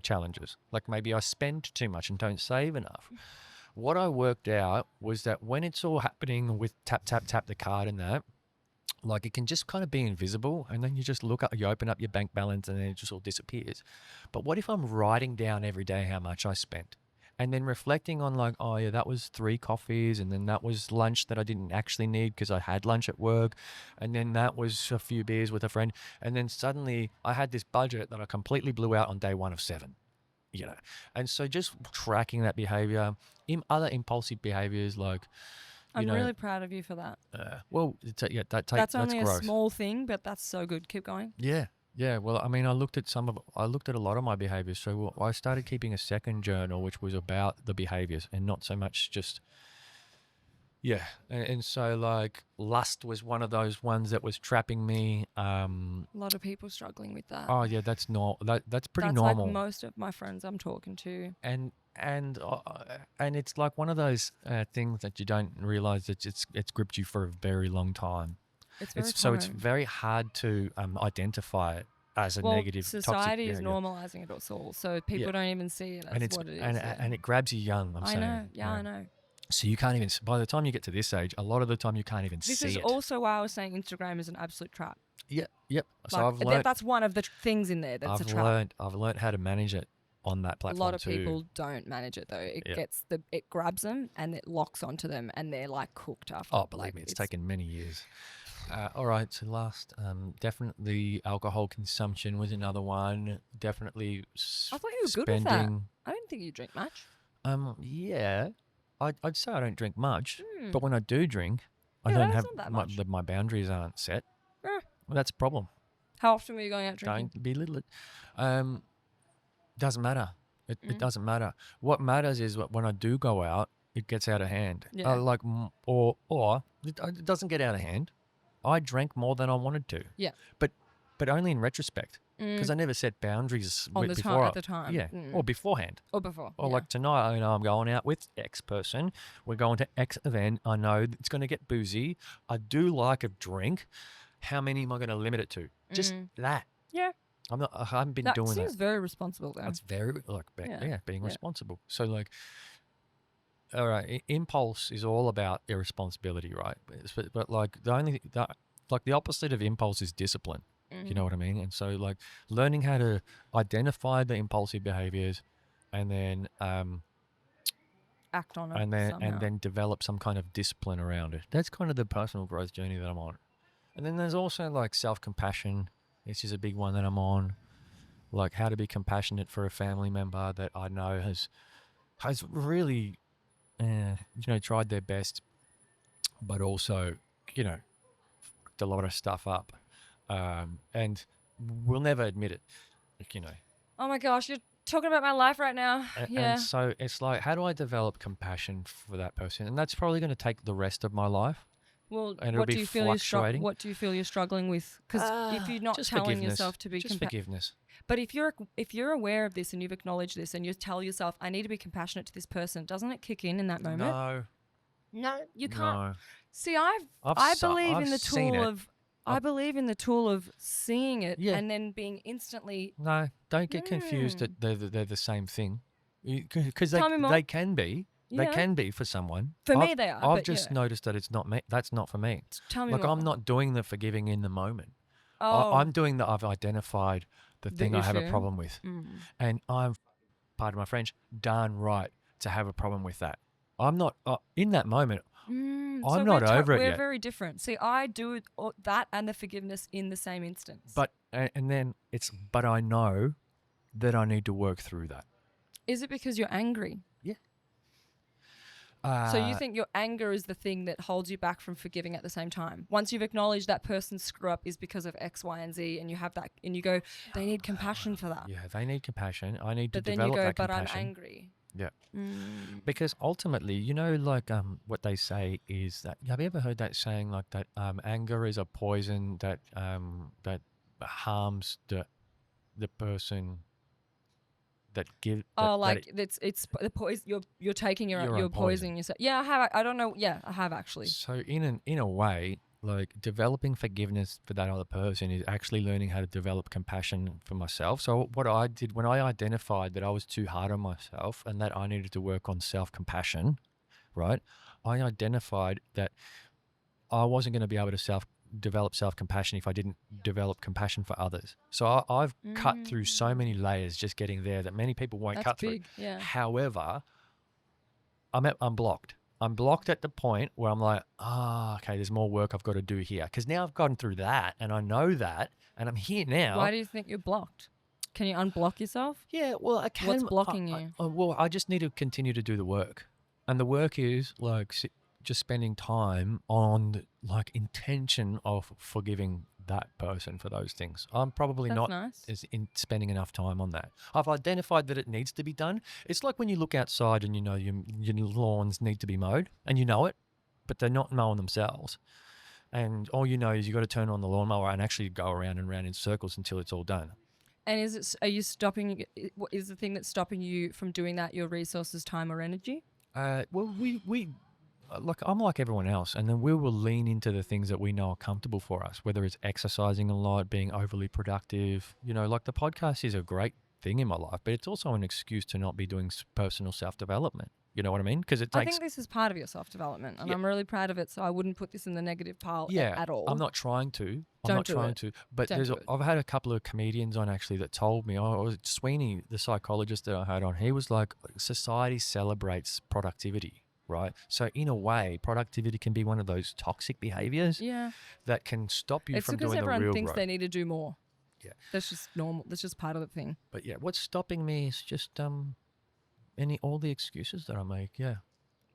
challenges. Like maybe I spend too much and don't save enough. What I worked out was that when it's all happening with tap, the card and that, like it can just kind of be invisible, and then you just you open up your bank balance and then it just all disappears. But what if I'm writing down every day how much I spent? And then reflecting on like, oh yeah, that was 3 coffees, and then that was lunch that I didn't actually need because I had lunch at work, and then that was a few beers with a friend, and then suddenly I had this budget that I completely blew out on day 1 of 7, And so just tracking that behavior, other impulsive behaviors like, I'm really proud of you for that. that's only growth. a small thing, but that's so good. Keep going. Yeah, well, I mean, I looked at a lot of my behaviors. So I started keeping a second journal, which was about the behaviors and not so much just, And so like lust was one of those ones that was trapping me. A lot of people struggling with that. Oh yeah, that's that's pretty that's normal. like most of my friends I'm talking to. And it's like one of those things that you don't realize that it's gripped you for a very long time. It's very hard to identify it as a negative. Society toxic is normalizing it all, so people don't even see it as what it is. And it grabs you young. I know. I know. So you can't even. By the time you get to this age, a lot of the time you can't even This see is it. also why I was saying Instagram is an absolute trap. Yep. So Like, I've learned. that's one of the things in there. That's a trap. I've learned how to manage it on that A platform lot of too. people don't manage it though. It grabs them and it locks onto them, and they're like cooked after. Oh, believe me, it's taken many years. All right. So last, definitely alcohol consumption was another one. Definitely I thought you were good with that. spending. I didn't think you drink much. Yeah, I'd say I don't drink much, Hmm. but when I do drink, I Yeah, don't that's have not that much. my boundaries aren't set. Eh. Well, that's a problem. How often were you going out drinking? Don't belittle it. Doesn't matter. It Mm. doesn't matter. What matters is when I do go out, it gets out of hand. Yeah. Or it doesn't get out of hand. I drank more than I wanted to. Yeah. But only in retrospect, because I never set boundaries On the before. at the time. Yeah. Mm. Or beforehand. Or before. Or yeah. like tonight, I'm going out with X person. We're going to X event. I know it's going to get boozy. I do like a drink. How many am I going to limit it to? Just that. Yeah. I haven't been That doing seems that. very responsible though. That's very being Yeah. responsible. So like, all right, impulse is all about irresponsibility, right? But like the opposite of impulse is discipline. You know what I mean? And so like learning how to identify the impulsive behaviors, and then Act on it. and then develop some kind of discipline around it. That's kind of the personal growth journey that I'm on. And then there's also like self-compassion. This is a big one that I'm on. Like how to be compassionate for a family member that I know has really, tried their best, but also, fucked a lot of stuff up, and will never admit it. Oh my gosh, you're talking about my life right now. And so it's like, how do I develop compassion for that person? And that's probably going to take the rest of my life. Well, and what do you feel you're struggling with? Because if you're not just telling forgiveness. yourself to be forgiveness. But if you're aware of this and you've acknowledged this and you tell yourself, I need to be compassionate to this person, doesn't it kick in that moment? No, you can't. No. See, I believe in the tool of I believe in the tool of seeing it and then being instantly. No, don't get confused that they're the same thing, because they can be. Yeah. They can be for someone. For me, they are. I've just noticed that it's not me. That's not for me. Tell me like more. I'm not doing the forgiving in the moment. Oh. I'm doing that. I've identified the thing I have a problem with, and I'm, pardon my French, darn right to have a problem with that. I'm not in that moment. I'm not over it yet. We're very different. See, I do that and the forgiveness in the same instance. But but I know that I need to work through that. Is it because you're angry? Yeah. So you think your anger is the thing that holds you back from forgiving at the same time? Once you've acknowledged that person's screw up is because of X, Y, and Z, and you have that, and you go, they need compassion for that. Yeah, they need compassion. I need to but then develop you go, that but compassion. I'm angry. Yeah. Because ultimately, like what they say is that, have you ever heard that saying like that anger is a poison that harms the person that give it's the poison you're taking you're own poisoning yourself. Yeah, I have. I don't know. Yeah, I have actually. So in a way, like developing forgiveness for that other person is actually learning how to develop compassion for myself. So what I did when I identified that I was too hard on myself and that I needed to work on self-compassion, right? I identified that I wasn't going to be able to develop self-compassion if I didn't develop compassion for others. So I've cut through so many layers just getting there that many people won't cut through. Yeah. However, I'm blocked. I'm blocked at the point where I'm like, okay, there's more work I've got to do here. Because now I've gone through that and I know that and I'm here now. Why do you think you're blocked? Can you unblock yourself? Yeah, well, I can. What's blocking you? I just need to continue to do the work. And the work is like just spending time on like intention of forgiving that person for those things. I'm probably That's not nice. spending enough time on that. I've identified that it needs to be done. It's like when you look outside and you know your lawns need to be mowed and you know it, but they're not mowing themselves. And all you know is you got to turn on the lawnmower and actually go around and round in circles until it's all done. And are you stopping? Is the thing that's stopping you from doing that your resources, time, or energy? Well, we like I'm like everyone else, and then we will lean into the things that we know are comfortable for us, whether it's exercising a lot, being overly productive. Like the podcast is a great thing in my life, but it's also an excuse to not be doing personal self-development. You know what I mean? Because I think this is part of your self-development, and I'm really proud of it, so I wouldn't put this in the negative pile at all. I'm not trying to. But I've had a couple of comedians on actually that told me, Sweeney, the psychologist that I had on, he was like, society celebrates productivity. right? So in a way, productivity can be one of those toxic behaviors that can stop you it's from because doing the everyone real thinks growth. they need to do more. Yeah. That's just normal. That's just part of the thing. But yeah, what's stopping me is just all the excuses that I make. Yeah.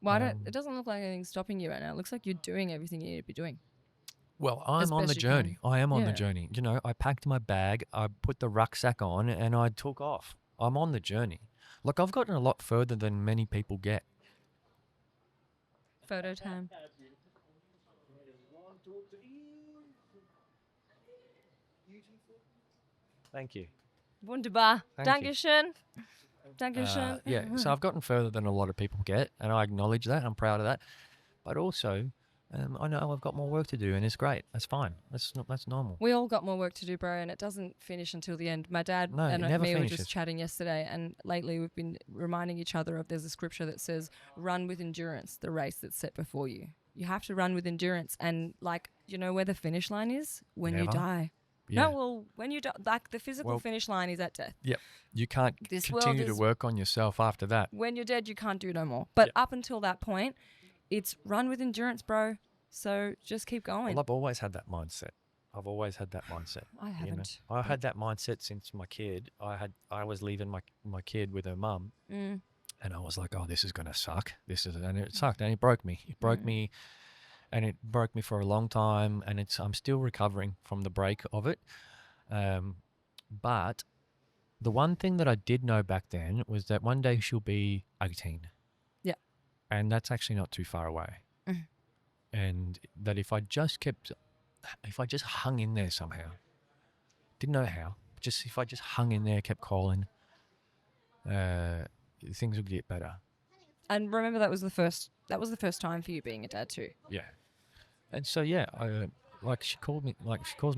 Well, it doesn't look like anything's stopping you right now. It looks like you're doing everything you need to be doing. Well, I'm on the best you can. journey. I am on the Yeah. journey. You know, I packed my bag, I put the rucksack on, and I took off. I'm on the journey. Like, I've gotten a lot further than many people get. Photo time. Thank you. Wunderbar. Thank you. Dankeschön. Dankeschön. Yeah, so I've gotten further than a lot of people get, and I acknowledge that. I'm proud of that. But also, I know I've got more work to do, and it's great. That's fine. That's normal. We all got more work to do, bro, and it doesn't finish until the end. My dad No, it and never me were finishes. just chatting yesterday, and lately we've been reminding each other of there's a scripture that says, run with endurance the race that's set before you. You have to run with endurance, and like, you know where the finish line is? When you Never. die. Yeah. No, well, when you die, like the physical finish line is at death. Yep. You can't This world continue to is- work on yourself after that. When you're dead, you can't do no more. But up until that point, it's run with endurance, bro. So just keep going. Well, I've always had that mindset. I haven't. I had that mindset since my kid. I was leaving my kid with her mum, and I was like, oh, this is gonna suck. And it sucked, and it broke me. It broke me, and it broke me for a long time. And I'm still recovering from the break of it. But the one thing that I did know back then was that one day she'll be 18. Yeah. And that's actually not too far away. And that if I just hung in there somehow, didn't know how, if I just hung in there, kept calling, things would get better. And remember, that was the first time for you being a dad too. Yeah. And so, yeah, she calls me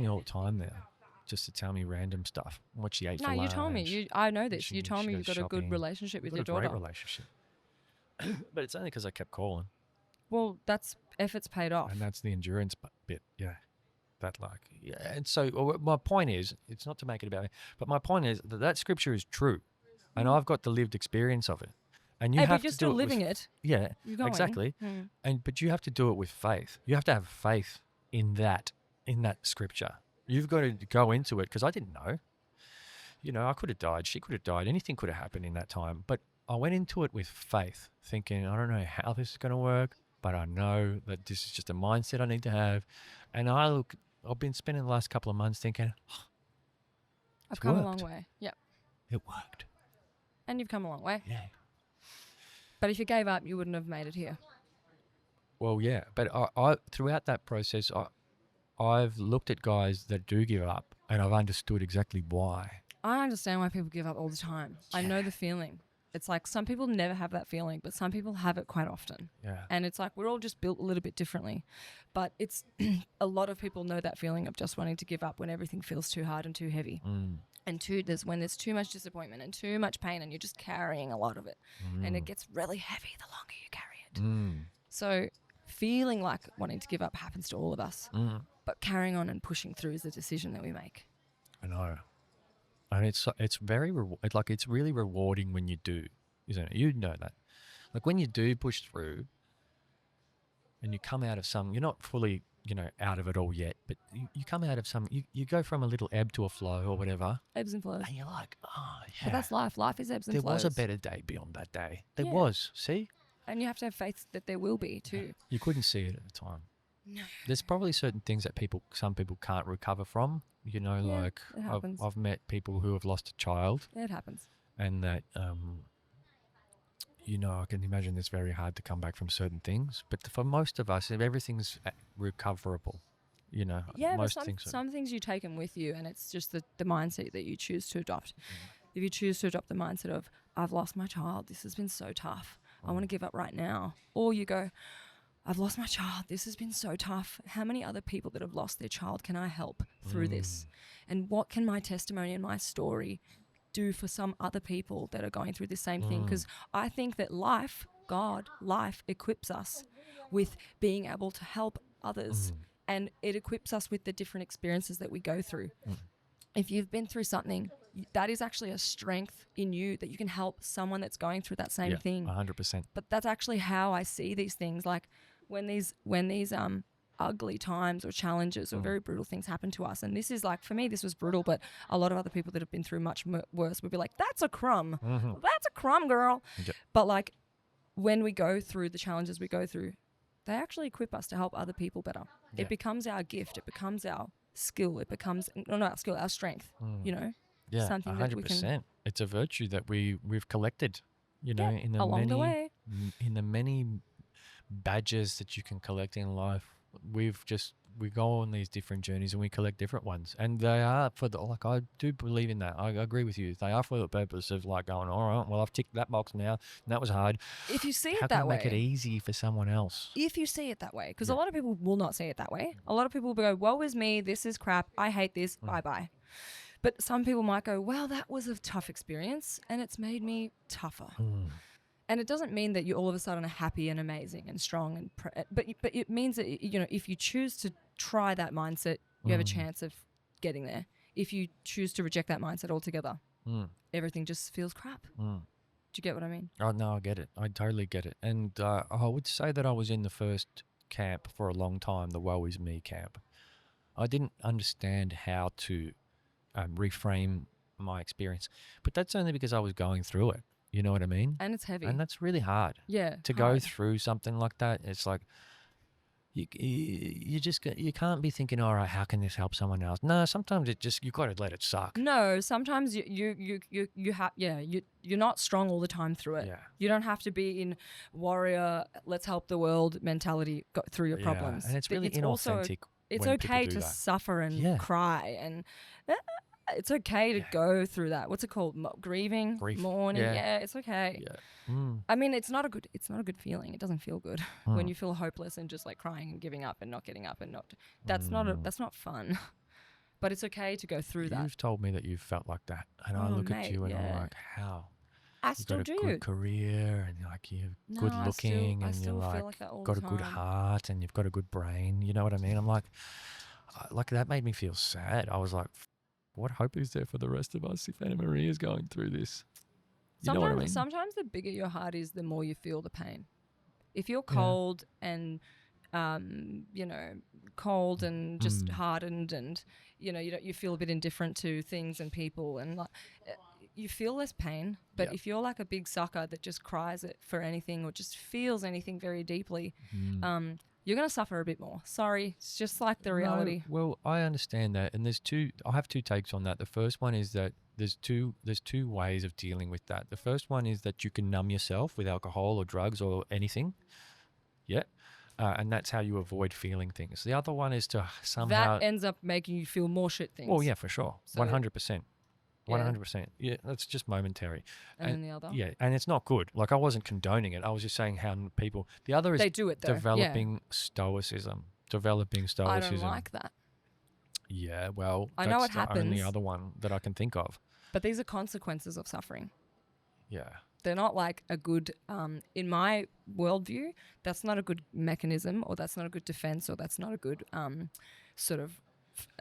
all the time now, just to tell me random stuff, what she ate for lunch. No, you told me. I know this. You told me you've got a good relationship with your daughter. A great relationship. But it's only because I kept calling. Well, that's effort's paid off. And that's the endurance bit, yeah. And so my point is, it's not to make it about me, but my point is that scripture is true, and I've got the lived experience of it. And you have but you're to still do living with, it. Yeah, You're going. exactly. But you have to do it with faith. You have to have faith in that scripture. You've got to go into it, because I didn't know. You know, I could have died. She could have died. Anything could have happened in that time. But I went into it with faith, thinking, I don't know how this is going to work, but I know that this is just a mindset I need to have. And I've been spending the last couple of months thinking, I've come a long way. Yep. It worked. And you've come a long way. Yeah. But if you gave up, you wouldn't have made it here. Well, yeah. But I throughout that process, I've looked at guys that do give up, and I've understood exactly why. I understand why people give up all the time. Yeah. I know the feeling. It's like some people never have that feeling, but some people have it quite often. Yeah. And it's like we're all just built a little bit differently. But it's a lot of people know that feeling of just wanting to give up when everything feels too hard and too heavy. And when there's too much disappointment and too much pain, and you're just carrying a lot of it. And it gets really heavy the longer you carry it. So feeling like wanting to give up happens to all of us. But carrying on and pushing through is the decision that we make. I know. And it's really rewarding when you do, isn't it? You know that. Like when you do push through and you come out of you're not fully, out of it all yet, but you come out of you go from a little ebb to a flow or whatever. Ebbs and flows. And you're like, oh, yeah. But that's life. Life is ebbs and flows. There was a better day beyond that day. There was, see? And you have to have faith that there will be too. You couldn't see it at the time. No. There's probably certain things that some people can't recover from. Like I've met people who have lost a child. Yeah, it happens. And that, I can imagine it's very hard to come back from certain things. But for most of us, everything's recoverable. Yeah, most but things some things you take them with you, and it's just the mindset that you choose to adopt. If you choose to adopt the mindset of, I've lost my child, this has been so tough, I want to give up right now. Or you go, I've lost my child, this has been so tough. How many other people that have lost their child can I help through this? And what can my testimony and my story do for some other people that are going through the same thing? Because I think that life equips us with being able to help others. And it equips us with the different experiences that we go through. If you've been through something that is actually a strength in you that you can help someone that's going through that same thing. 100%. But that's actually how I see these things. Like when these ugly times or challenges or very brutal things happen to us, and this is like, for me, this was brutal, but a lot of other people that have been through much worse would be like, that's a crumb. That's a crumb, girl. Yep. But like when we go through the challenges we go through, they actually equip us to help other people better. Yeah. It becomes our gift. It becomes our skill. It becomes, not our skill, our strength, you know? Yeah, Something that we 100%. can, It's a virtue that we've collected, you know, in the along many the way. in the many badges that you can collect in life. We go on these different journeys and we collect different ones, and they are for the, like, I do believe in that. I agree with you. They are for the purpose of like going, all right, well, I've ticked that box now, and that was hard. If you see How it can that I way. make it easy for someone else? If you see it that way, because Yeah. a lot of people will not see it that way. A lot of people will go, woe is me, this is crap, I hate this, bye-bye. But some people might go, well, that was a tough experience and it's made me tougher. And it doesn't mean that you all of a sudden are happy and amazing and strong, and but it means that, you know, if you choose to try that mindset, you have a chance of getting there. If you choose to reject that mindset altogether, everything just feels crap. Do you get what I mean? Oh, no, I get it. I totally get it. And I would say that I was in the first camp for a long time, the woe is me camp. I didn't understand how to reframe my experience, but that's only because I was going through it. You know what I mean? And it's heavy. And that's really hard. Yeah. To go through something like that, it's like you can't be thinking, all right, how can this help someone else? No, sometimes you got to let it suck. No, sometimes you're not strong all the time through it. Yeah. You don't have to be in warrior, let's help the world mentality through your Yeah, problems. and it's really inauthentic. It's when okay people do to that. suffer and Yeah. cry, and it's okay to go through that. What's it called? Grieving, mourning. Yeah. It's okay. Yeah. I mean, it's not a good feeling. It doesn't feel good when you feel hopeless and just like crying and giving up and not getting up and not. That's not fun. But it's okay to go through that. You've told me that you've felt like that, and I look at mate, you and I'm yeah. like, how? I You've still got a do. good career, and like you're No, good I looking, and still you're feel like like that all got the a good time. heart, and you've got a good brain. You know what I mean? I'm like that made me feel sad. I was like, what hope is there for the rest of us if Annamaria is going through this? You know what I mean? Sometimes the bigger your heart is, the more you feel the pain. If you're cold and, cold and just hardened, and you feel a bit indifferent to things and people, and like you feel less pain. But if you're like a big sucker that just cries it for anything or just feels anything very deeply, you're going to suffer a bit more. Sorry, it's just like the reality. No, well, I understand that, and I have two takes on that. The first one is that there's two ways of dealing with that. The first one is that you can numb yourself with alcohol or drugs or anything. Yeah. And that's how you avoid feeling things. The other one is to somehow... That ends up making you feel more shit things. Well, yeah, for sure. So- 100%. 100%. Yeah, that's just momentary. And then the other? Yeah, and it's not good. Like, I wasn't condoning it. I was just saying how people... The other is They do it though. developing stoicism. I don't like that. Yeah, well, I know that's it the only happens. other one that I can think of. But these are consequences of suffering. Yeah. They're not like a good, in my worldview, that's not a good mechanism, or that's not a good defense, or that's not a good sort of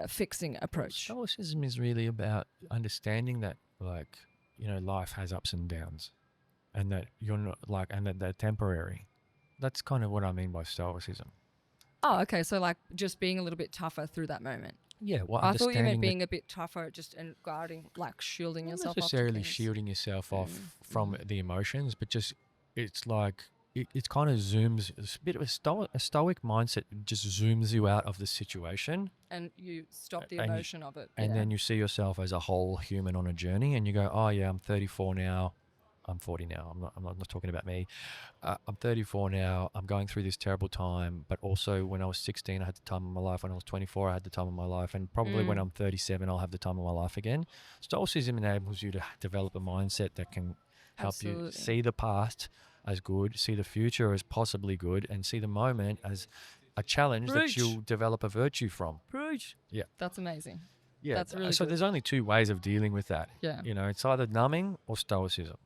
fixing approach. Stoicism is really about understanding that, like, life has ups and downs, and that you're not like, and that they're temporary. That's kind of what I mean by stoicism. Oh, okay. So like just being a little bit tougher through that moment. Yeah, well, I thought you meant understanding being a bit tougher, just and guarding, like shielding not yourself. necessarily off to things. shielding yourself off from the emotions, but just it's like it kind of zooms. It's a bit of a stoic mindset. Just zooms you out of the situation, And you stop the and emotion of it. and then you see yourself as a whole human on a journey, and you go, oh yeah, I'm 34 now. I'm 40 now. I'm not talking about me. I'm 34 now. I'm going through this terrible time. But also, when I was 16, I had the time of my life. When I was 24, I had the time of my life. And probably when I'm 37, I'll have the time of my life again. Stoicism enables you to develop a mindset that can help you Absolutely. see the past as good, see the future as possibly good, and see the moment as a challenge Preach. that you'll develop a virtue from. Preach. Yeah. That's amazing. Yeah. That's really so good. there's only two ways of dealing with that. Yeah. It's either numbing or stoicism.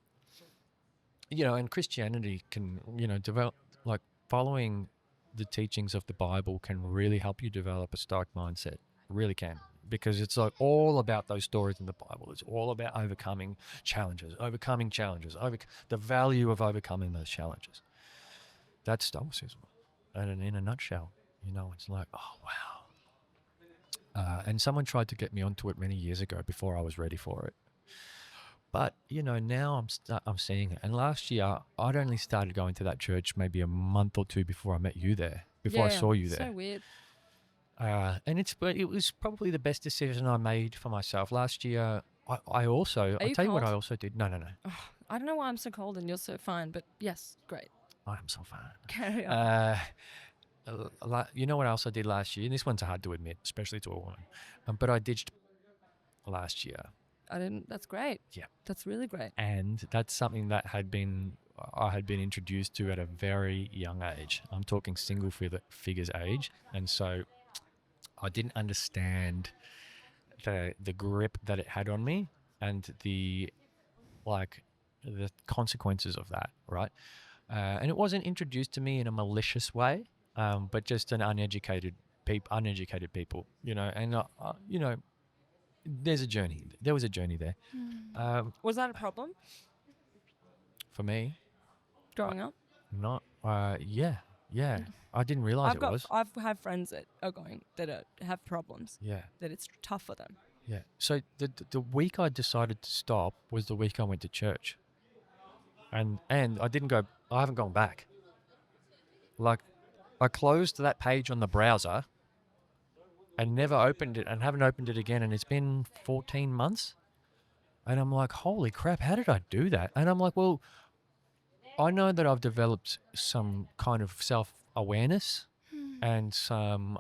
And Christianity can, develop, like, following the teachings of the Bible can really help you develop a stoic mindset. Really can. because it's like all about those stories in the Bible. It's all about overcoming challenges, the value of overcoming those challenges. That's Stoicism. And in a nutshell, it's like, oh, wow. And someone tried to get me onto it many years ago before I was ready for it. But, now I'm seeing it. And last year, I'd only started going to that church maybe a month or two before I met you there, before I saw you there. So weird. And it was probably the best decision I made for myself. Last year, I'll tell you what I also did. No. Oh, I don't know why I'm so cold and you're so fine, but yes, great. I am so fine. Carry on. You know what else I did last year? And this one's hard to admit, especially to a woman. But I ditched last year. That's great. Yeah. That's really great. And that's something that I had been introduced to at a very young age. I'm talking single figures age. And so I didn't understand the grip that it had on me and the consequences of that, right? And it wasn't introduced to me in a malicious way, but just an uneducated people, and there's a journey. There was a journey there. Was that a problem for me? growing up? Not. Yeah. I didn't realize it was. I've had friends that have problems. Yeah. That it's tough for them. Yeah. So the week I decided to stop was the week I went to church. And I didn't go. I haven't gone back. Like, I closed that page on the browser and never opened it, and haven't opened it again, and it's been 14 months. And I'm like, holy crap, how did I do that? And I'm like, well, I know that I've developed some kind of self-awareness and some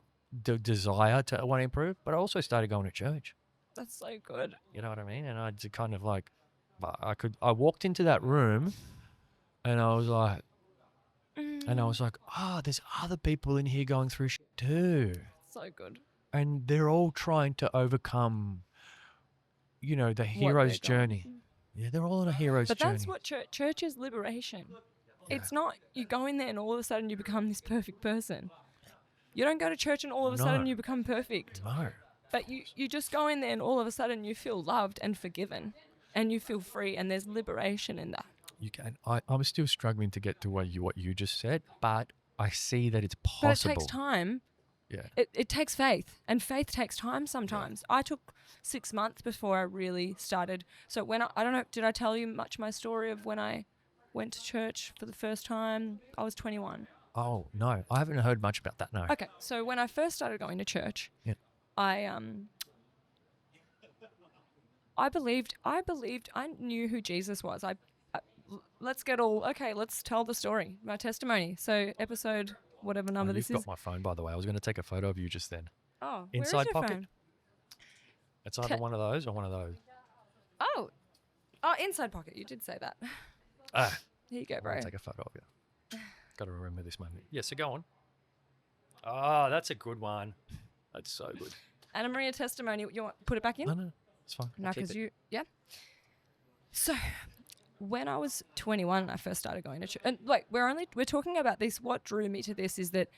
desire to want to improve, but I also started going to church. That's so good. You know what I mean? And I just kind of like, I walked into that room and I was like, there's other people in here going through shit too. So good. And they're all trying to overcome, the hero's journey. Yeah, they're all on a hero's journey. But that's what church is, liberation. Yeah. It's not you go in there and all of a sudden you become this perfect person. You don't go to church and all of a sudden you become perfect. No. But you just go in there and all of a sudden you feel loved and forgiven and you feel free, and there's liberation in that. You can. I'm still struggling to get to what you just said, but I see that it's possible. But it takes time. Yeah. It takes faith, and faith takes time sometimes. Yeah. I took 6 months before I really started. So when I don't know, did I tell you much my story of when I went to church for the first time? I was 21. Oh, no. I haven't heard much about that, no. Okay. So when I first started going to church, I believed I knew who Jesus was. Let's tell the story, my testimony. So episode whatever number this is. You've got my phone, by the way. I was going to take a photo of you just then. Oh, inside where is your pocket. Phone? It's either one of those or one of those. Oh, inside pocket. You did say that. Here you go, bro. I'll take a photo of you. Got to remember this moment. Yeah, so go on. Oh, that's a good one. That's so good. Annamaria testimony. You want put it back in? No, it's fine. No, because So, when I was 21, I first started going to church. And we're talking about this. What drew me to this is that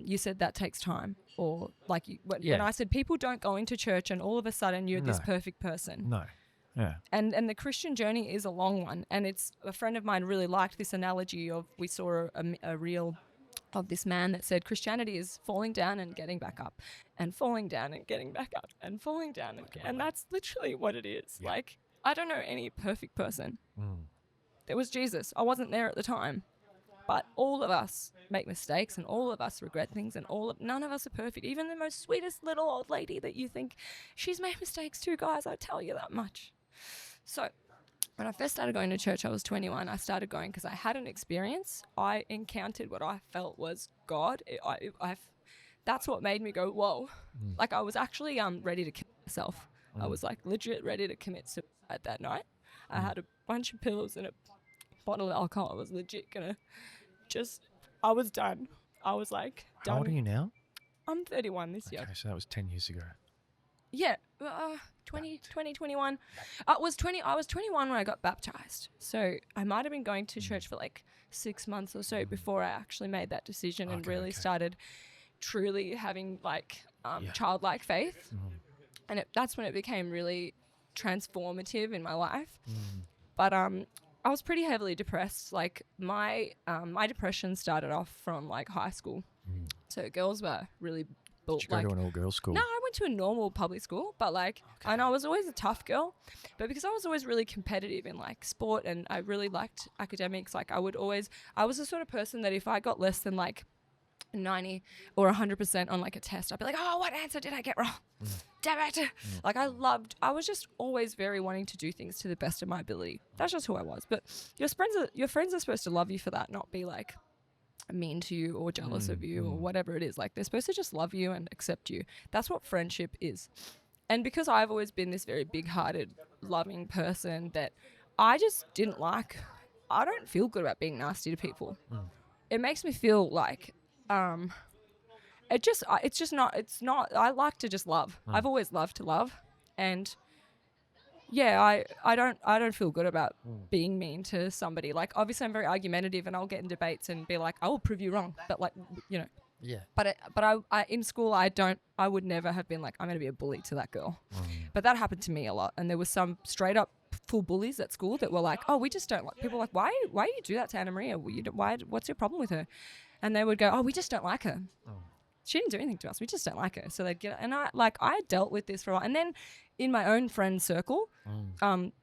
you said that takes time, or when I said people don't go into church and all of a sudden you're this perfect person. No. Yeah. And the Christian journey is a long one, and it's a friend of mine really liked this analogy of we saw a reel of this man that said Christianity is falling down and getting back up, and falling down and getting back up, and falling down and that's literally what it is. Yeah. I don't know any perfect person. There was Jesus. I wasn't there at the time. But all of us make mistakes, and all of us regret things, and none of us are perfect. Even the most sweetest little old lady that you think, she's made mistakes too, guys, I tell you that much. So when I first started going to church, I was 21. I started going because I had an experience. I encountered what I felt was God. That's what made me go, whoa. I was actually ready to kill myself. I was legit ready to commit suicide that night. I had a bunch of pills and a bottle of alcohol. I was legit gonna I was done. I was done. How old are you now? I'm 31 this year. Okay, so that was 10 years ago. Yeah, 2021. I was 21 when I got baptized. So I might have been going to church for 6 months or so before I actually made that decision and really started truly having childlike faith. And that's when it became really transformative in my life. But I was pretty heavily depressed. Like my depression started off from like high school. So girls were really Did you go to an all-girls school? No, I went to a normal public school, but like, and I was always a tough girl, but because I was always really competitive in like sport and I really liked academics, like I was the sort of person that if I got less than like 90 or 100% on like a test, I'd be like, oh, what answer did I get wrong? Damn it. Like I was just always very wanting to do things to the best of my ability. That's just who I was. But your friends are supposed to love you for that, not be like mean to you or jealous of you or whatever it is. Like they're supposed to just love you and accept you. That's what friendship is. And because I've always been this very big-hearted, loving person that I just didn't like, I don't feel good about being nasty to people. It makes me feel like it's not I like to just love. I've always loved to love, and yeah, I don't feel good about being mean to somebody. Like obviously I'm very argumentative and I'll get in debates and be like, I will prove you wrong, but like, you know. Yeah. But I in school I would never have been like, I'm going to be a bully to that girl. But that happened to me a lot, and there was some straight up full bullies at school that were like, oh, we just don't like, people were like, why you do that to Annamaria? What's your problem with her? And they would go, oh, we just don't like her. She didn't do anything to us. We just don't like her. So they'd get, and I dealt with this for a while. And then in my own friend circle,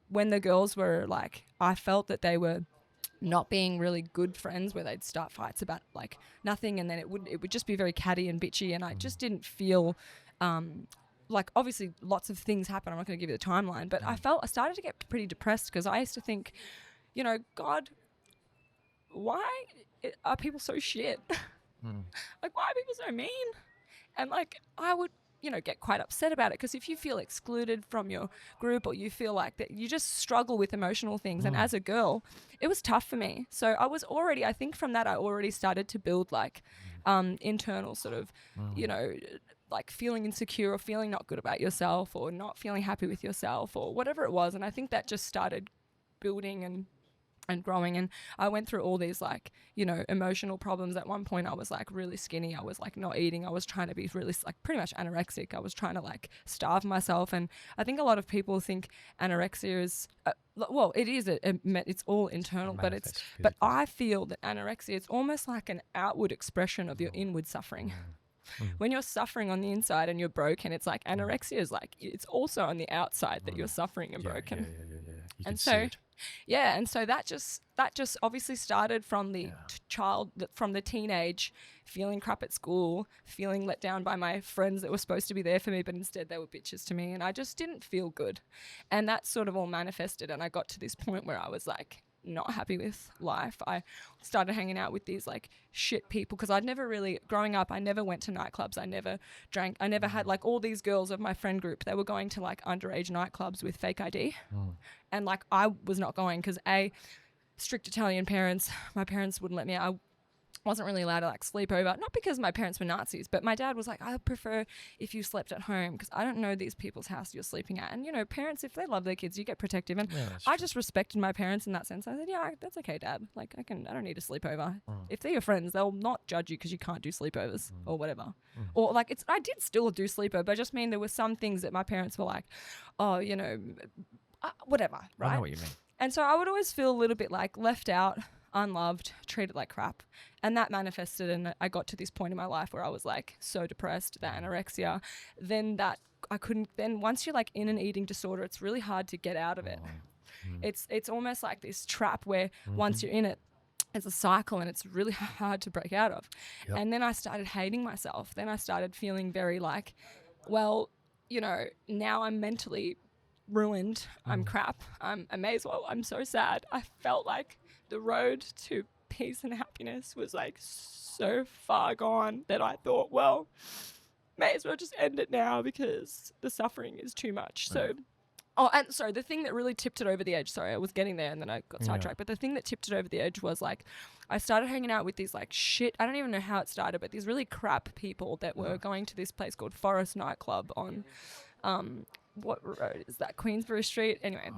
when the girls were like, I felt that they were not being really good friends, where they'd start fights about like nothing, and then it would just be very catty and bitchy, and I just didn't feel like, obviously lots of things happen. I'm not going to give you the timeline, but I started to get pretty depressed because I used to think, you know, God, why are people so shit? Like, why are people so mean? And like, I would, you know, get quite upset about it, because if you feel excluded from your group, or you feel like that you just struggle with emotional things, and as a girl, it was tough for me. So I think from that I already started to build like internal sort of, you know, like feeling insecure or feeling not good about yourself or not feeling happy with yourself or whatever it was. And I think that just started building and growing, and I went through all these like, you know, emotional problems. At one point I was like really skinny, I was like not eating, I was trying to be really like pretty much anorexic, I was trying to like starve myself. And I think a lot of people think anorexia is well, it is it's all internal, but I feel that anorexia, it's almost like an outward expression of your inward suffering. When you're suffering on the inside and you're broken, it's like anorexia is like, it's also on the outside that you're suffering and broken. You and can see so it. yeah, and so that just obviously started from the from the teenage, feeling crap at school, feeling let down by my friends that were supposed to be there for me, but instead they were bitches to me, and I just didn't feel good. And that sort of all manifested, and I got to this point where I was like not happy with life. I started hanging out with these like shit people, because I'd never really, growing up, I never went to nightclubs, I never drank, I never had like all these girls of my friend group, they were going to like underage nightclubs with fake ID. And like I was not going, because strict Italian parents, my parents wouldn't let me out. I wasn't really allowed to like sleep over, not because my parents were Nazis, but my dad was like, I prefer if you slept at home, because I don't know these people's house you're sleeping at. And you know, parents, if they love their kids, you get protective. And I just respected my parents in that sense. I said, yeah, that's okay, Dad. Like I don't need a sleepover. If they're your friends, they'll not judge you because you can't do sleepovers or whatever. Or like I did still do sleepover, but I just mean there were some things that my parents were like, oh, you know, whatever, right? I know what you mean. And so I would always feel a little bit like left out, unloved, treated like crap. And that manifested, and I got to this point in my life where I was like so depressed, that anorexia, then once you're like in an eating disorder, it's really hard to get out of it. It's almost like this trap where once you're in it, it's a cycle, and it's really hard to break out of. And then I started hating myself. Then I started feeling very like, well, you know, now I'm mentally ruined. I'm crap. I may as well. I'm so sad. I felt like the road to peace and happiness was like so far gone that I thought, well, may as well just end it now because the suffering is too much. So, the thing that really tipped it over the edge, sorry, I was getting there and then I got sidetracked, but the thing that tipped it over the edge was like, I started hanging out with these like shit, I don't even know how it started, but these really crap people that were going to this place called Forest Nightclub on, what road is that? Queensbury Street? Anyway.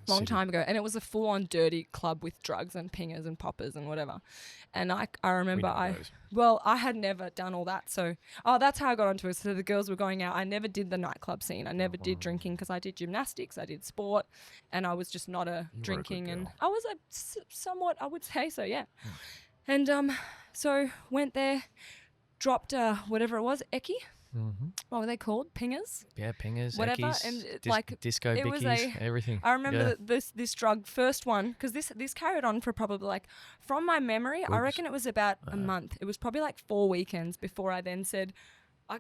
long time ago, and it was a full-on dirty club with drugs and pingers and poppers and whatever. And I remember I had never done all that. So, that's how I got onto it. So the girls were going out. I never did the nightclub scene. I never did drinking because I did gymnastics, I did sport, and I was just not a drinking. And I was somewhat, I would say so, yeah. And so went there, dropped whatever it was, Eki. Mm-hmm. What were they called? Pingers? Yeah, pingers, whatever. eckies, And disco bickies, everything. I remember this drug, first one, because this carried on for probably like, from my memory, I reckon it was about a month. It was probably like 4 weekends before I then said,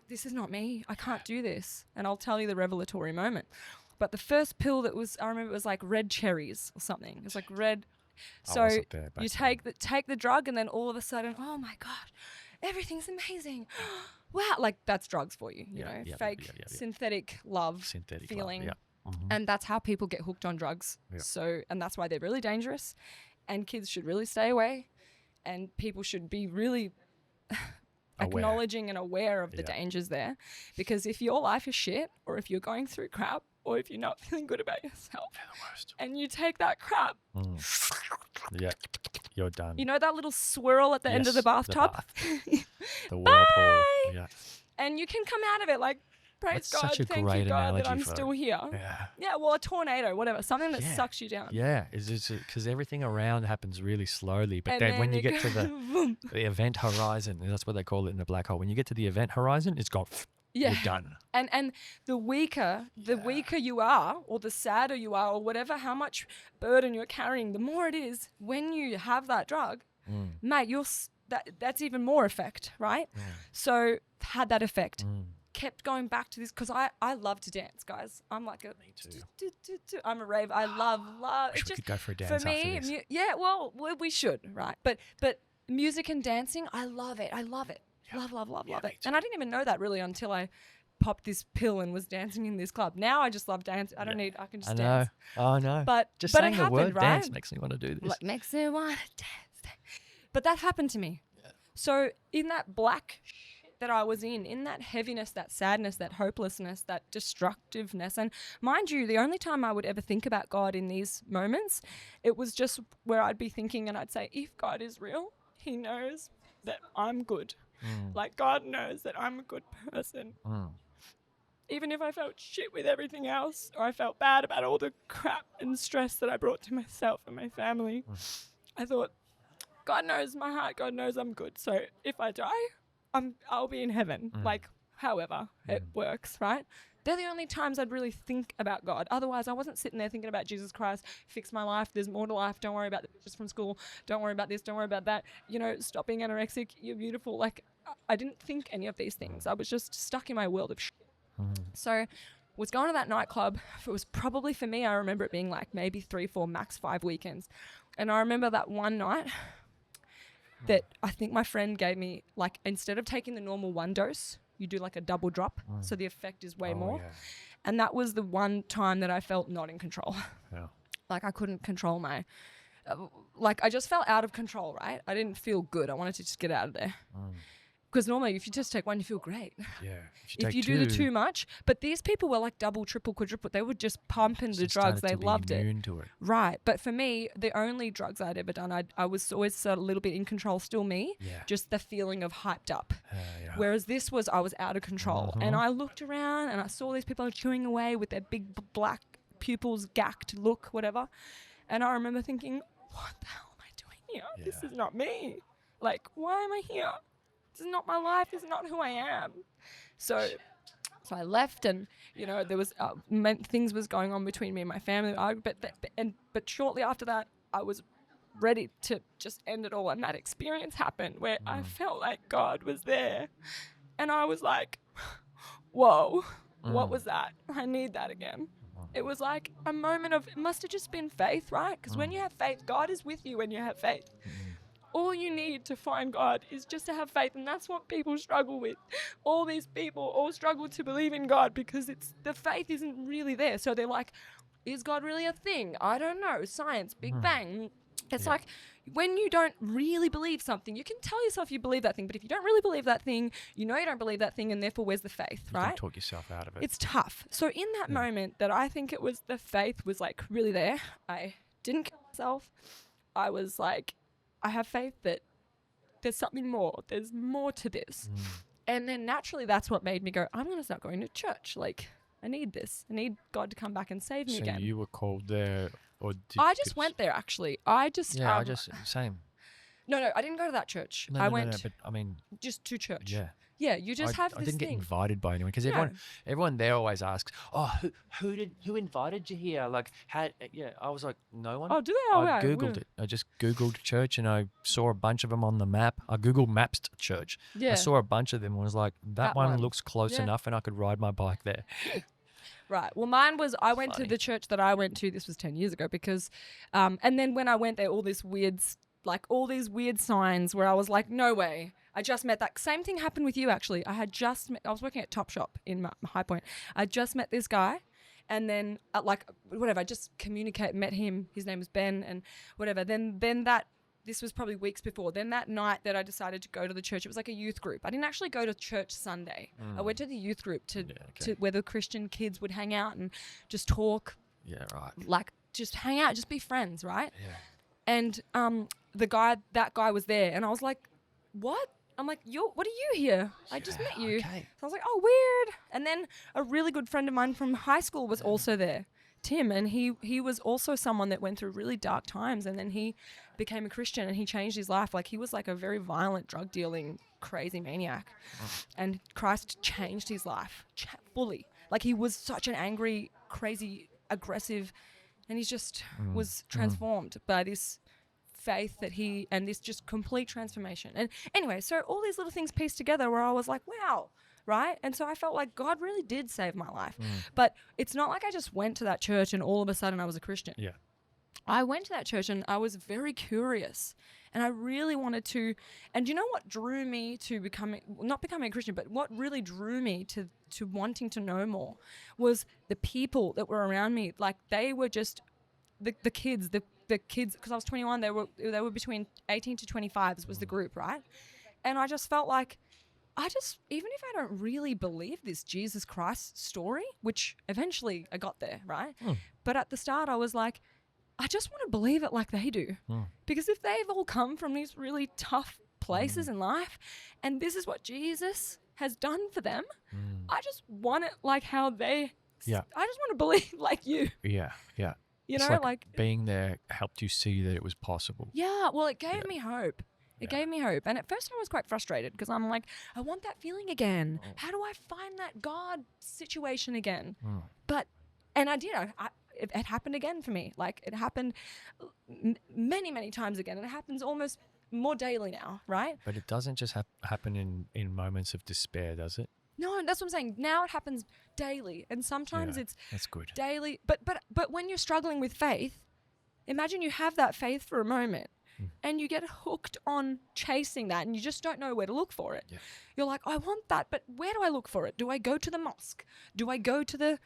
this is not me. I can't do this. And I'll tell you the revelatory moment. But the first pill that was, I remember it was like red cherries or something. It was like red. So you take the drug and then all of a sudden, oh my God, everything's amazing. Wow, like that's drugs for you, you know, fake synthetic love feeling. Love, mm-hmm. And that's how people get hooked on drugs. Yeah. So, and that's why they're really dangerous, and kids should really stay away, and people should be really acknowledging and aware of the dangers there, because if your life is shit, or if you're going through crap, or if you're not feeling good about yourself, and you take that crap, you're done. You know that little swirl at the end of the bathtub? The whirlpool. Yeah. And you can come out of it like, praise God, such a thank great you God that I'm analogy still here. Yeah, well, a tornado, whatever, something that sucks you down. Yeah, it's because everything around happens really slowly. But then when you get to the event horizon, that's what they call it in the black hole. When you get to the event horizon, it's gone. Yeah. You're done. And the weaker you are, or the sadder you are, or whatever, how much burden you're carrying, the more it is when you have that drug, mate, that's even more effect, right? So had that effect. Kept going back to this because I love to dance, guys. I'm like me too. I'm a rave. I love. We could go for a dance for me. After this. Well, we should, right? But music and dancing, I love it. I love it. Love it. And I didn't even know that really until I popped this pill and was dancing in this club. Now I just love dance. I can just dance. I know. But saying it the happened, word right? dance makes me want to do this. Like, makes me want to dance. But that happened to me. Yeah. So in that black shit that I was in that heaviness, that sadness, that hopelessness, that destructiveness, and mind you, the only time I would ever think about God in these moments, it was just where I'd be thinking and I'd say, if God is real, he knows that I'm good. Like, God knows that I'm a good person. Even if I felt shit with everything else, or I felt bad about all the crap and stress that I brought to myself and my family, I thought, God knows my heart, God knows I'm good. So if I die, I'll be in heaven. Like, however it works, right? They're the only times I'd really think about God. Otherwise, I wasn't sitting there thinking about Jesus Christ, fix my life, there's more to life, don't worry about the bitches from school, don't worry about this, don't worry about that, you know, stop being anorexic, you're beautiful. Like, I didn't think any of these things. I was just stuck in my world of shit. So, was going to that nightclub. It was probably, for me, I remember it being like maybe 3, 4, max 5 weekends. And I remember that one night that I think my friend gave me, like, instead of taking the normal 1 dose, you do like a double drop, so the effect is way more. Yeah. And that was the one time that I felt not in control. Yeah. Like, I couldn't control my, like, I just felt out of control, right? I didn't feel good. I wanted to just get out of there. Because normally if you just take one, you feel great. Yeah. If you do the too much. But these people were like double, triple, quadruple. They would just pump into the drugs. They loved it. To it. Right. But for me, the only drugs I'd ever done, I was always sort of a little bit in control, still me. Yeah. Just the feeling of hyped up. Yeah. Whereas this was, I was out of control. And I looked around and I saw these people chewing away with their big black pupils, gacked look, whatever. And I remember thinking, what the hell am I doing here? Yeah. This is not me. Like, why am I here? This is not my life. This is not who I am. So I left, and you know there was things was going on between me and my family. But shortly after that, I was ready to just end it all, and that experience happened where I felt like God was there, and I was like, "Whoa, what was that? I need that again." It was like a moment of, it must have just been faith, right? Because when you have faith, God is with you when you have faith. All you need to find God is just to have faith, and that's what people struggle with. All these people all struggle to believe in God because the faith isn't really there. So they're like, is God really a thing? I don't know. Science, Big Bang. It's like when you don't really believe something, you can tell yourself you believe that thing, but if you don't really believe that thing, you know you don't believe that thing, and therefore where's the faith, You right? can talk yourself out of it. It's tough. So in that moment that I think it was the faith was like really there, I didn't kill myself. I was like, I have faith that there's something more. There's more to this. And then naturally that's what made me go, I'm going to start going to church. Like, I need this. I need God to come back and save me again. So you were called there, or I just went there, actually. I just... same. No, I didn't go to that church. No, I no, went no, but I mean, just to church. yeah. Yeah, you just have I this didn't get thing. invited by anyone because everyone there always asks, "Oh, who invited you here?" Like, I was like, no one. Oh, do they? Oh, I yeah. googled it. I just googled church and I saw a bunch of them on the map. I googled maps to church. Yeah. I saw a bunch of them and was like, that one looks close enough, and I could ride my bike there. Right. Well, mine was, I went to Funny. the church that I went to, this was 10 years ago, because, and then when I went there, all these weird signs where I was like, no way. I just met that. Same thing happened with you, actually. I was working at Topshop in High Point. I just met this guy, and then I just met him. His name was Ben, and whatever. Then this was probably weeks before. Then that night that I decided to go to the church, it was like a youth group. I didn't actually go to church Sunday. I went to the youth group to where the Christian kids would hang out and just talk. Yeah, right. Like, just hang out, just be friends, right? Yeah. And that guy was there, and I was like, what? I'm like, what are you here? I just met you. Okay. So I was like, oh, weird. And then a really good friend of mine from high school was also there, Tim, and he was also someone that went through really dark times, and then he became a Christian and he changed his life. Like, he was like a very violent, drug dealing, crazy maniac, and Christ changed his life fully. Like, he was such an angry, crazy, aggressive, and he just was transformed by this faith and this just complete transformation. And anyway, so all these little things pieced together where I was like, wow, right? And so I felt like God really did save my life. But it's not like I just went to that church and all of a sudden I was a Christian. Yeah. I went to that church and I was very curious, and I really wanted to, and you know what drew me to not becoming a Christian, but what really drew me to wanting to know more was the people that were around me. Like, they were just the kids, because I was 21, they were between 18 to 25 was the group, right? And I just felt like, even if I don't really believe this Jesus Christ story, which eventually I got there, right? But at the start I was like, I just want to believe it like they do. Because if they've all come from these really tough places in life, and this is what Jesus has done for them, I just want it like how they, I just want to believe like you. Yeah, yeah. You It's know, like being there helped you see that it was possible. Yeah, well, it gave me hope. It gave me hope. And at first I was quite frustrated because I'm like, I want that feeling again. How do I find that God situation again? And I did. It happened again for me. Like, it happened many, many times again. And it happens almost more daily now, right? But it doesn't just happen in moments of despair, does it? No, that's what I'm saying. Now it happens daily. And sometimes it's that's good. daily. But when you're struggling with faith, imagine you have that faith for a moment and you get hooked on chasing that and you just don't know where to look for it. Yeah. You're like, I want that, but where do I look for it? Do I go to the mosque? Do I go to the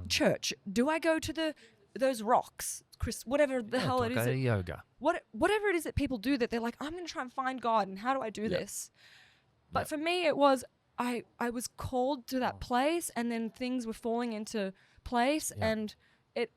church? Do I go to those rocks? Whatever the hell it is. Go to yoga. Whatever it is that people do that they're like, I'm going to try and find God, and how do I do this? But for me, it was, I was called to that place, and then things were falling into place, and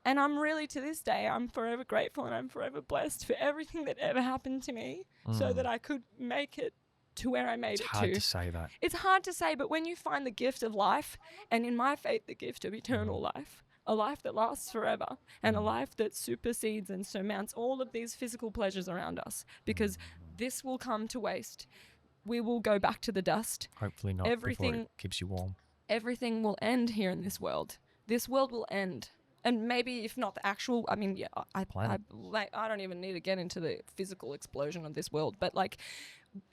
I'm really, to this day, I'm forever grateful and I'm forever blessed for everything that ever happened to me so that I could make it to where I made it to. It's hard to say that. It's hard to say, but when you find the gift of life, and in my faith, the gift of eternal life, a life that lasts forever, and a life that supersedes and surmounts all of these physical pleasures around us, because this will come to waste. We will go back to the dust. Hopefully not. Everything before it keeps you warm. Everything will end here in this world. This world will end. And maybe if not the actual, I mean, yeah, I don't even need to get into the physical explosion of this world, but like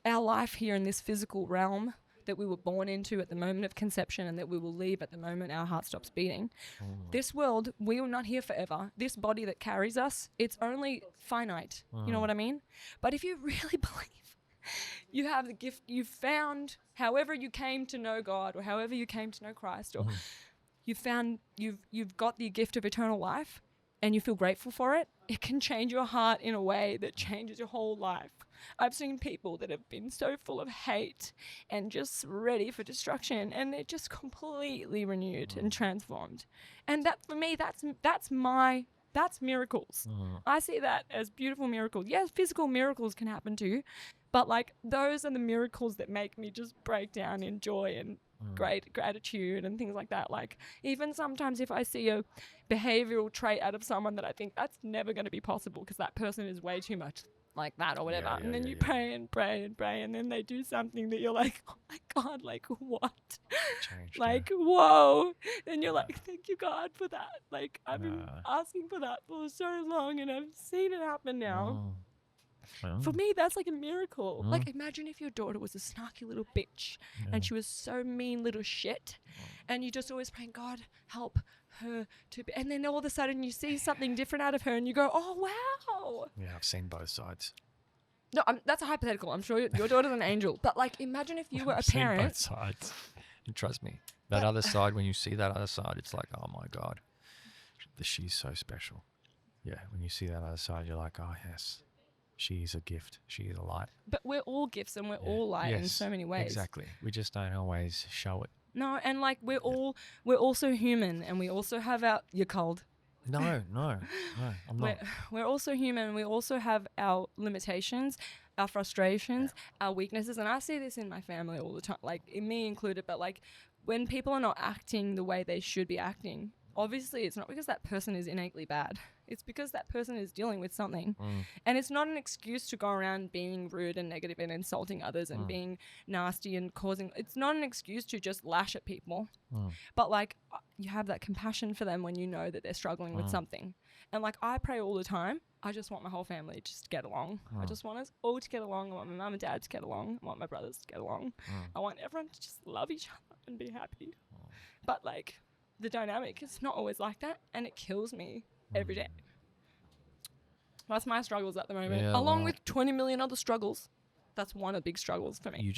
our life here in this physical realm that we were born into at the moment of conception and that we will leave at the moment our heart stops beating. This world, we are not here forever. This body that carries us, it's only finite. You know what I mean? But if you really believe you have the gift you've found, however you came to know God or however you came to know Christ, or you've got the gift of eternal life, and you feel grateful for it, it can change your heart in a way that changes your whole life. I've seen people that have been so full of hate and just ready for destruction, and they're just completely renewed and transformed. And that, for me, that's miracles. I see that as beautiful miracles. Yes, physical miracles can happen too, but like those are the miracles that make me just break down in joy and great gratitude and things like that. Like even sometimes if I see a behavioral trait out of someone that I think that's never going to be possible because that person is way too much like that or whatever, and then you pray and pray and pray, and then they do something that you're like, oh my God, like what? Changed, like whoa. And you're like, thank you God for that. Like I've been asking for that for so long, and I've seen it happen now. For me, that's like a miracle. Like imagine if your daughter was a snarky little bitch and she was so mean little shit, and you just always praying, God help her to be, and then all of a sudden you see something different out of her and you go, oh wow. Yeah, I've seen both sides. No, that's a hypothetical. I'm sure your daughter's an angel, but like imagine if you were a I've seen parent. both sides. And trust me, that other side, when you see that other side, it's like, oh my God, she's so special. Yeah, when you see that other side, you're like, oh yes, she is a gift. She is a light. But we're all gifts and we're all light in so many ways. Exactly. We just don't always show it. No, and like we're also human, and we also have you're cold. No, I'm not. We're also human, and we also have our limitations, our frustrations, our weaknesses, and I see this in my family all the time, like in me included. But like when people are not acting the way they should be acting, obviously it's not because that person is innately bad. It's because that person is dealing with something. And it's not an excuse to go around being rude and negative and insulting others and being nasty and it's not an excuse to just lash at people. But like you have that compassion for them when you know that they're struggling with something. And like I pray all the time, I just want my whole family just to get along. I just want us all to get along. I want my mum and dad to get along. I want my brothers to get along. I want everyone to just love each other and be happy. But like the dynamic is not always like that, and it kills me every day. That's my struggles at the moment, along with 20 million other struggles. That's one of the big struggles for me.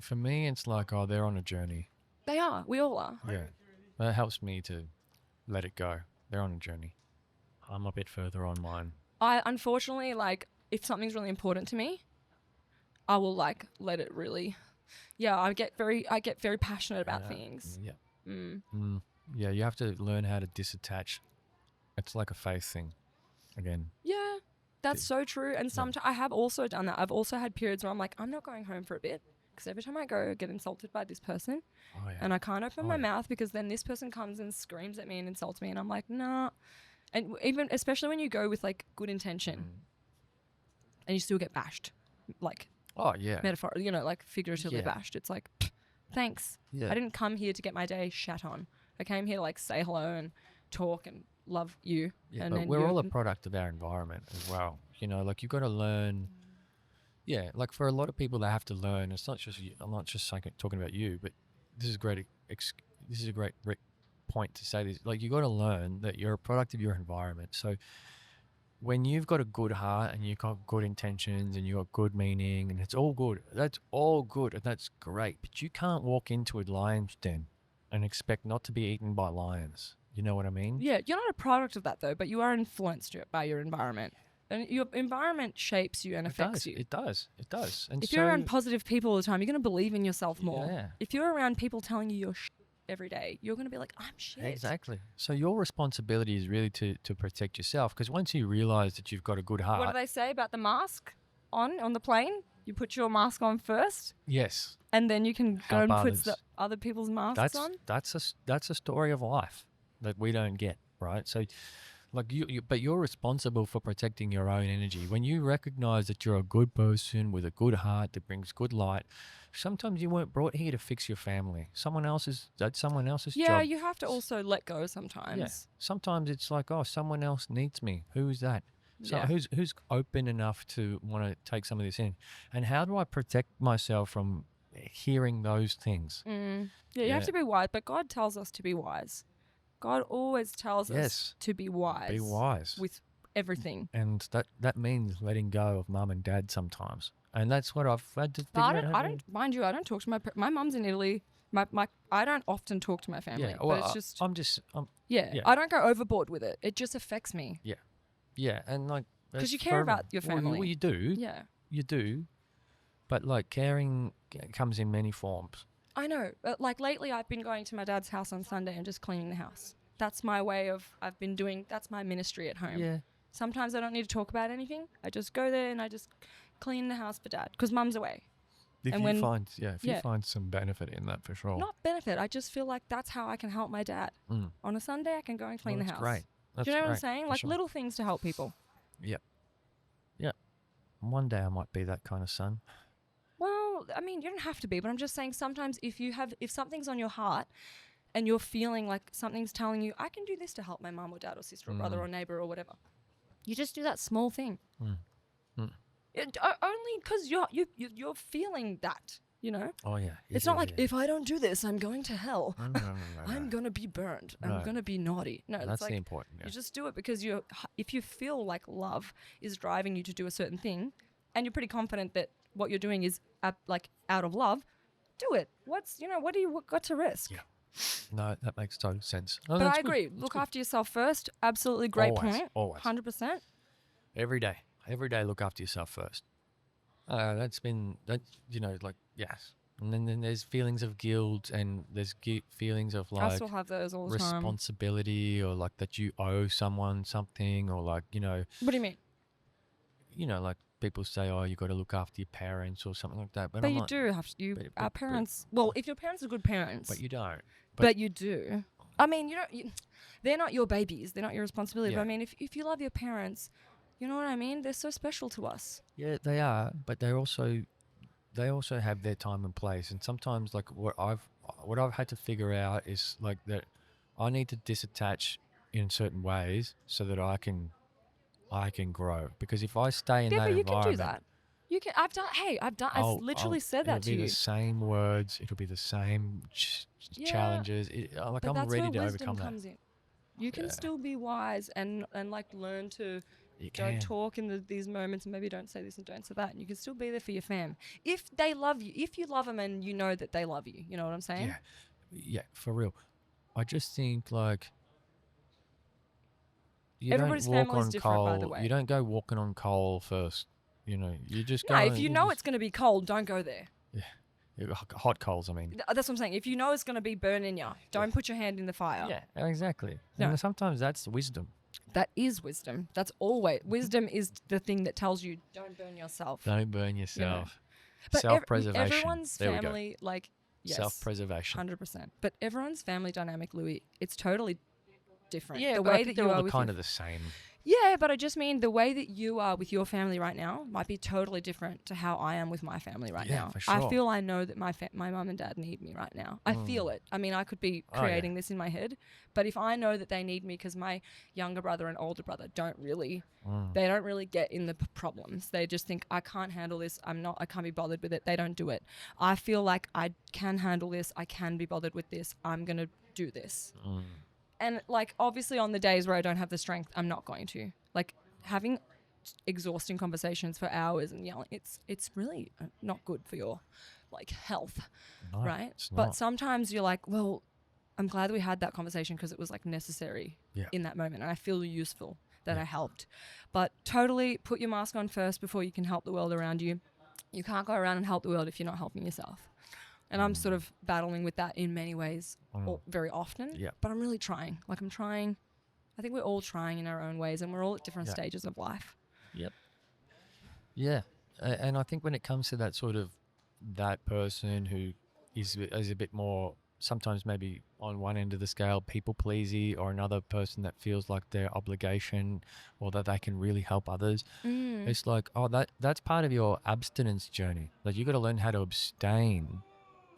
For me, it's like, oh, they're on a journey. They are. We all are. Yeah. That helps me to let it go. They're on a journey. I'm a bit further on mine. I unfortunately, like, if something's really important to me, I will like let it really. Yeah, I get very passionate about things. Yeah. Yeah, you have to learn how to disattach. It's like a faith thing. Again. Yeah, that's so true. And sometimes I have also done that. I've also had periods where I'm like, I'm not going home for a bit because every time I go, I get insulted by this person, and I can't open my mouth because then this person comes and screams at me and insults me, and I'm like, nah. And even especially when you go with like good intention, and you still get bashed, like metaphor, like figuratively bashed. It's like, thanks. I didn't come here to get my day shat on. I came here to like say hello and talk and love you. Yeah, and but then we're all a product of our environment as well. Like you've got to learn. Yeah, like for a lot of people, they have to learn. It's not just I'm not just talking about you, but this is a great. This is a great point to say this. Like you got to learn that you're a product of your environment. So when you've got a good heart and you've got good intentions and you've got good meaning and it's all good, that's all good and that's great. But you can't walk into a lion's den and expect not to be eaten by lions. You know what I mean? Yeah, you're not a product of that though, but you are influenced by your environment. And your environment shapes you and affects you. It does. And if you're around positive people all the time, you're going to believe in yourself more. Yeah. If you're around people telling you you're shit every day, you're going to be like, I'm shit. Exactly. So your responsibility is really to protect yourself, because once you realize that you've got a good heart. What do they say about the mask on the plane? You put your mask on first. Yes. And then you can go and put the other people's masks on. That's a story of life that we don't get, right? So like but you're responsible for protecting your own energy. When you recognize that you're a good person with a good heart that brings good light, sometimes you weren't brought here to fix your family. That's someone else's job. Yeah, you have to also let go sometimes. Yeah. Sometimes it's like, oh, someone else needs me. Who's that? So who's open enough to want to take some of this in? And how do I protect myself from hearing those things? Yeah, you have to be wise, but God tells us to be wise. God always tells us to be wise. Be wise. With everything. And that means letting go of mum and dad sometimes. And that's what I've had to I don't talk to my mum's in Italy. I don't often talk to my family, Yeah, well, but it's just yeah. I don't go overboard with it. It just affects me. Yeah, and like Because that's you care about forever. your Well, family. you do, Yeah. you do, but like caring comes in many forms. I know. Like lately I've been going to my dad's house on Sunday and just cleaning the house. That's my way of, that's my ministry at home. Yeah, Sometimes I don't need to talk about anything. I just go there and I just clean the house for dad because mum's away. if And you when- find you yeah. find some benefit in that for sure. Not benefit. I just feel like that's how I can help my dad. Mm. On a Sunday I can go and clean Well, the that's house. great. That's Do you know what I'm great, saying? for Like sure. little things to help people. Yeah. One day I might be that kind of son. Well, I mean, you don't have to be, but I'm just saying sometimes if something's on your heart and you're feeling like something's telling you, I can do this to help my mum or dad or sister or brother or neighbor or whatever. You just do that small thing. Only because you're feeling that, you know? Oh yeah. It's not like, if I don't do this, I'm going to hell. No. I'm going to be burned. No. I'm going to be naughty. No, That's it's like, the important. Yeah. you just do it because if you feel like love is driving you to do a certain thing and you're pretty confident that what you're doing is out of love, do it. What do you got to risk? Yeah. No, that makes total sense. No, But that's I good. agree. That's Look good. after yourself first. Absolutely great Always, point. always. 100%. Every day, look after yourself first. That's been that. Yes. And then there's feelings of guilt, and there's feelings of I like still have those all the time. responsibility, or like that you owe someone something, or like What do you mean? like people say, oh, you got to look after your parents or something like that. But But I'm you like, do have to. but- Our but- parents. Well, if your parents are good parents. but you don't. But you do. I mean, they're not your babies. They're not your responsibility. Yeah. But I mean, if you love your parents, you know what I mean? They're so special to us. Yeah, they are, but they also have their time and place. And sometimes, like what I've had to figure out is like that I need to disattach in certain ways so that I can grow. Because if I stay in Yeah, that but you can environment, do that. You can. I've done. Hey, I've done. I literally said that to It'll be you. the same words. It'll be the same Yeah, challenges. Like But I'm that's ready where to wisdom overcome that. comes in. You can Yeah. still be wise and like learn to You don't can. talk in these moments and maybe don't say this and don't say that. And you can still be there for your fam if they love you. If you love them and you know that they love you, you know what I'm saying? Yeah, for real. I just think like you Everybody's don't walk family is on different, coal. by the way. You don't go walking on coal first. You just go. No, if you know it's going to be cold, don't go there. hot coals. I mean. That's what I'm saying. If you know it's going to be burning you, don't put your hand in the fire. Yeah, exactly. No. And sometimes that's wisdom. That is wisdom. That's always wisdom is the thing that tells you don't burn yourself. Don't burn yourself. But Self-preservation. Everyone's There we go. family, like, yes, Self-preservation. 100%. But everyone's family dynamic, Louis, it's totally different. Yeah, the but I way think that you they're are all with kind your, of the same. yeah, but I just mean the way that you are with your family right now might be totally different to how I am with my family right Yeah, now. for I sure. feel I know that my mum and dad need me right now. I feel it. I mean, I could be Oh, yeah. creating this in my head, but if I know that they need me because my younger brother and older brother they don't really get in the problems. They just think I can't handle this. I can't be bothered with it. They don't do it. I feel like I can handle this. I can be bothered with this. I'm going to do this. And like, obviously on the days where I don't have the strength, I'm not going to. Like, having exhausting conversations for hours and yelling, it's really not good for your like health, No, right? it's But not. sometimes you're like, well, I'm glad we had that conversation because it was like necessary in that moment, and I feel useful that I helped. But totally put your mask on first before you can help the world around you. You can't go around and help the world if you're not helping yourself. And I'm sort of battling with that in many ways, or very often. Yeah. But I'm really trying. Like, I'm trying. I think we're all trying in our own ways, and we're all at different Yeah. stages of life. Yep. Yeah, and I think when it comes to that sort of that person who is a bit more sometimes maybe on one end of the scale people pleasy, or another person that feels like their obligation or that they can really help others, it's like, oh, that's part of your abstinence journey. Like you got to learn how to abstain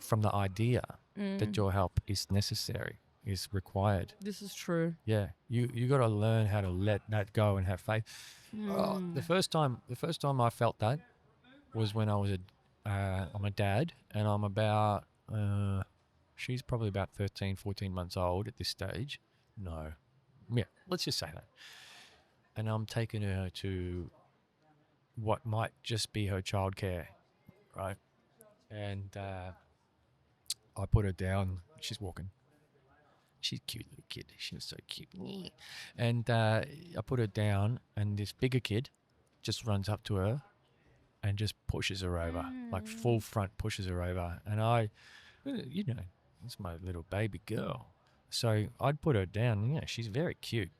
from the idea that your help is necessary, is required. This is true. Yeah, you got to learn how to let that go and have faith. The first time I felt that was when I was I'm a dad, and I'm about she's probably about 13, 14 months old at this stage. No, yeah, let's just say that. And I'm taking her to what might just be her childcare, right? And I put her down. She's walking. She's a cute little kid. She was so cute. And I put her down, and this bigger kid just runs up to her and just pushes her over, like full front pushes her over. And it's my little baby girl. So I'd put her down. She's very cute,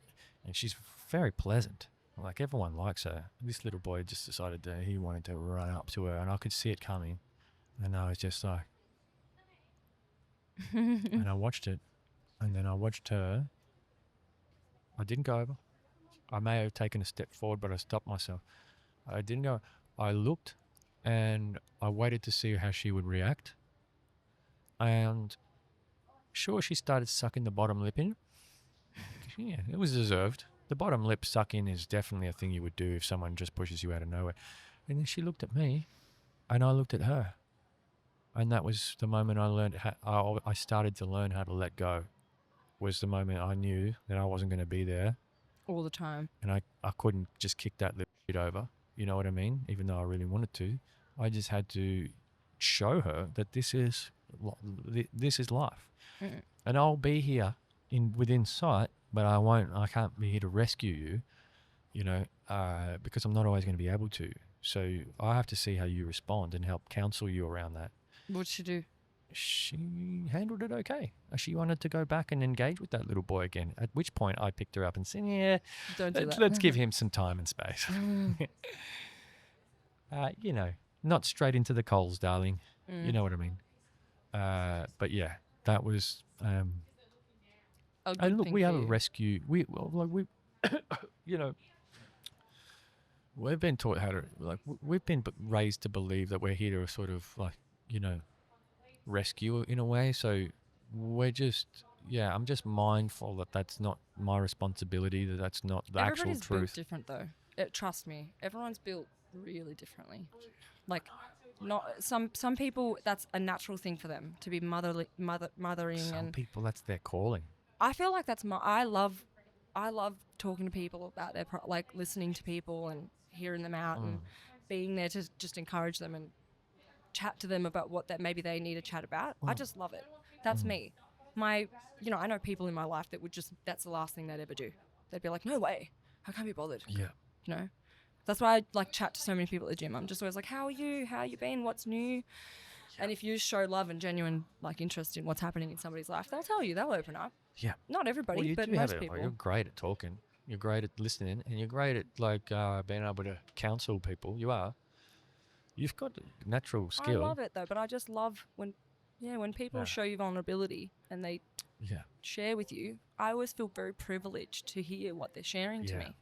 and she's very pleasant. Like, everyone likes her. This little boy just decided that he wanted to run up to her, and I could see it coming. And I was just like, and I watched it. And then I watched her. I didn't go over. I may have taken a step forward, but I stopped myself. I didn't go. I looked, and I waited to see how she would react. And sure, she started sucking the bottom lip in. Yeah, it was deserved. The bottom lip suck in is definitely a thing you would do if someone just pushes you out of nowhere. And then she looked at me, and I looked at her. And that was the moment I learned. I started to learn how to let go. Was the moment I knew that I wasn't going to be there all the time. And I couldn't just kick that little shit over. You know what I mean? Even though I really wanted to. I just had to show her that this is life. Mm. And I'll be here within sight, but I can't be here to rescue you, because I'm not always going to be able to. So I have to see how you respond and help counsel you around that. What'd she do? She handled it okay. She wanted to go back and engage with that little boy again, at which point I picked her up and said, Don't do that. Let's give him some time and space. Not straight into the coals, darling. You know what I mean? But yeah, that was... and look, we have a rescue. We've been taught how to... we've been raised to believe that we're here to sort of rescue in a way. So we're just, I'm just mindful that that's not my responsibility, that's not the actual truth. Everybody's built different though. Trust me, everyone's built really differently. Like, not some people, that's a natural thing for them to be mothering. Some people, that's their calling. I feel like I love talking to people about their listening to people and hearing them out and being there to just encourage them and chat to them about what that maybe they need to chat about. I just love it. That's me. I know people in my life that would just, that's the last thing they'd ever do. They'd be like, no way, I can't be bothered. Yeah. That's why I chat to so many people at the gym. I'm just always like, how are you been, what's new? Yeah. And if you show love and genuine interest in what's happening in somebody's life, they'll tell you, they'll open up. Yeah. Not everybody, but most people. You're great at talking, you're great at listening, and you're great at being able to counsel people. You've got a natural skill. I love it though, but I just love when people show you vulnerability and they share with you. I always feel very privileged to hear what they're sharing to me.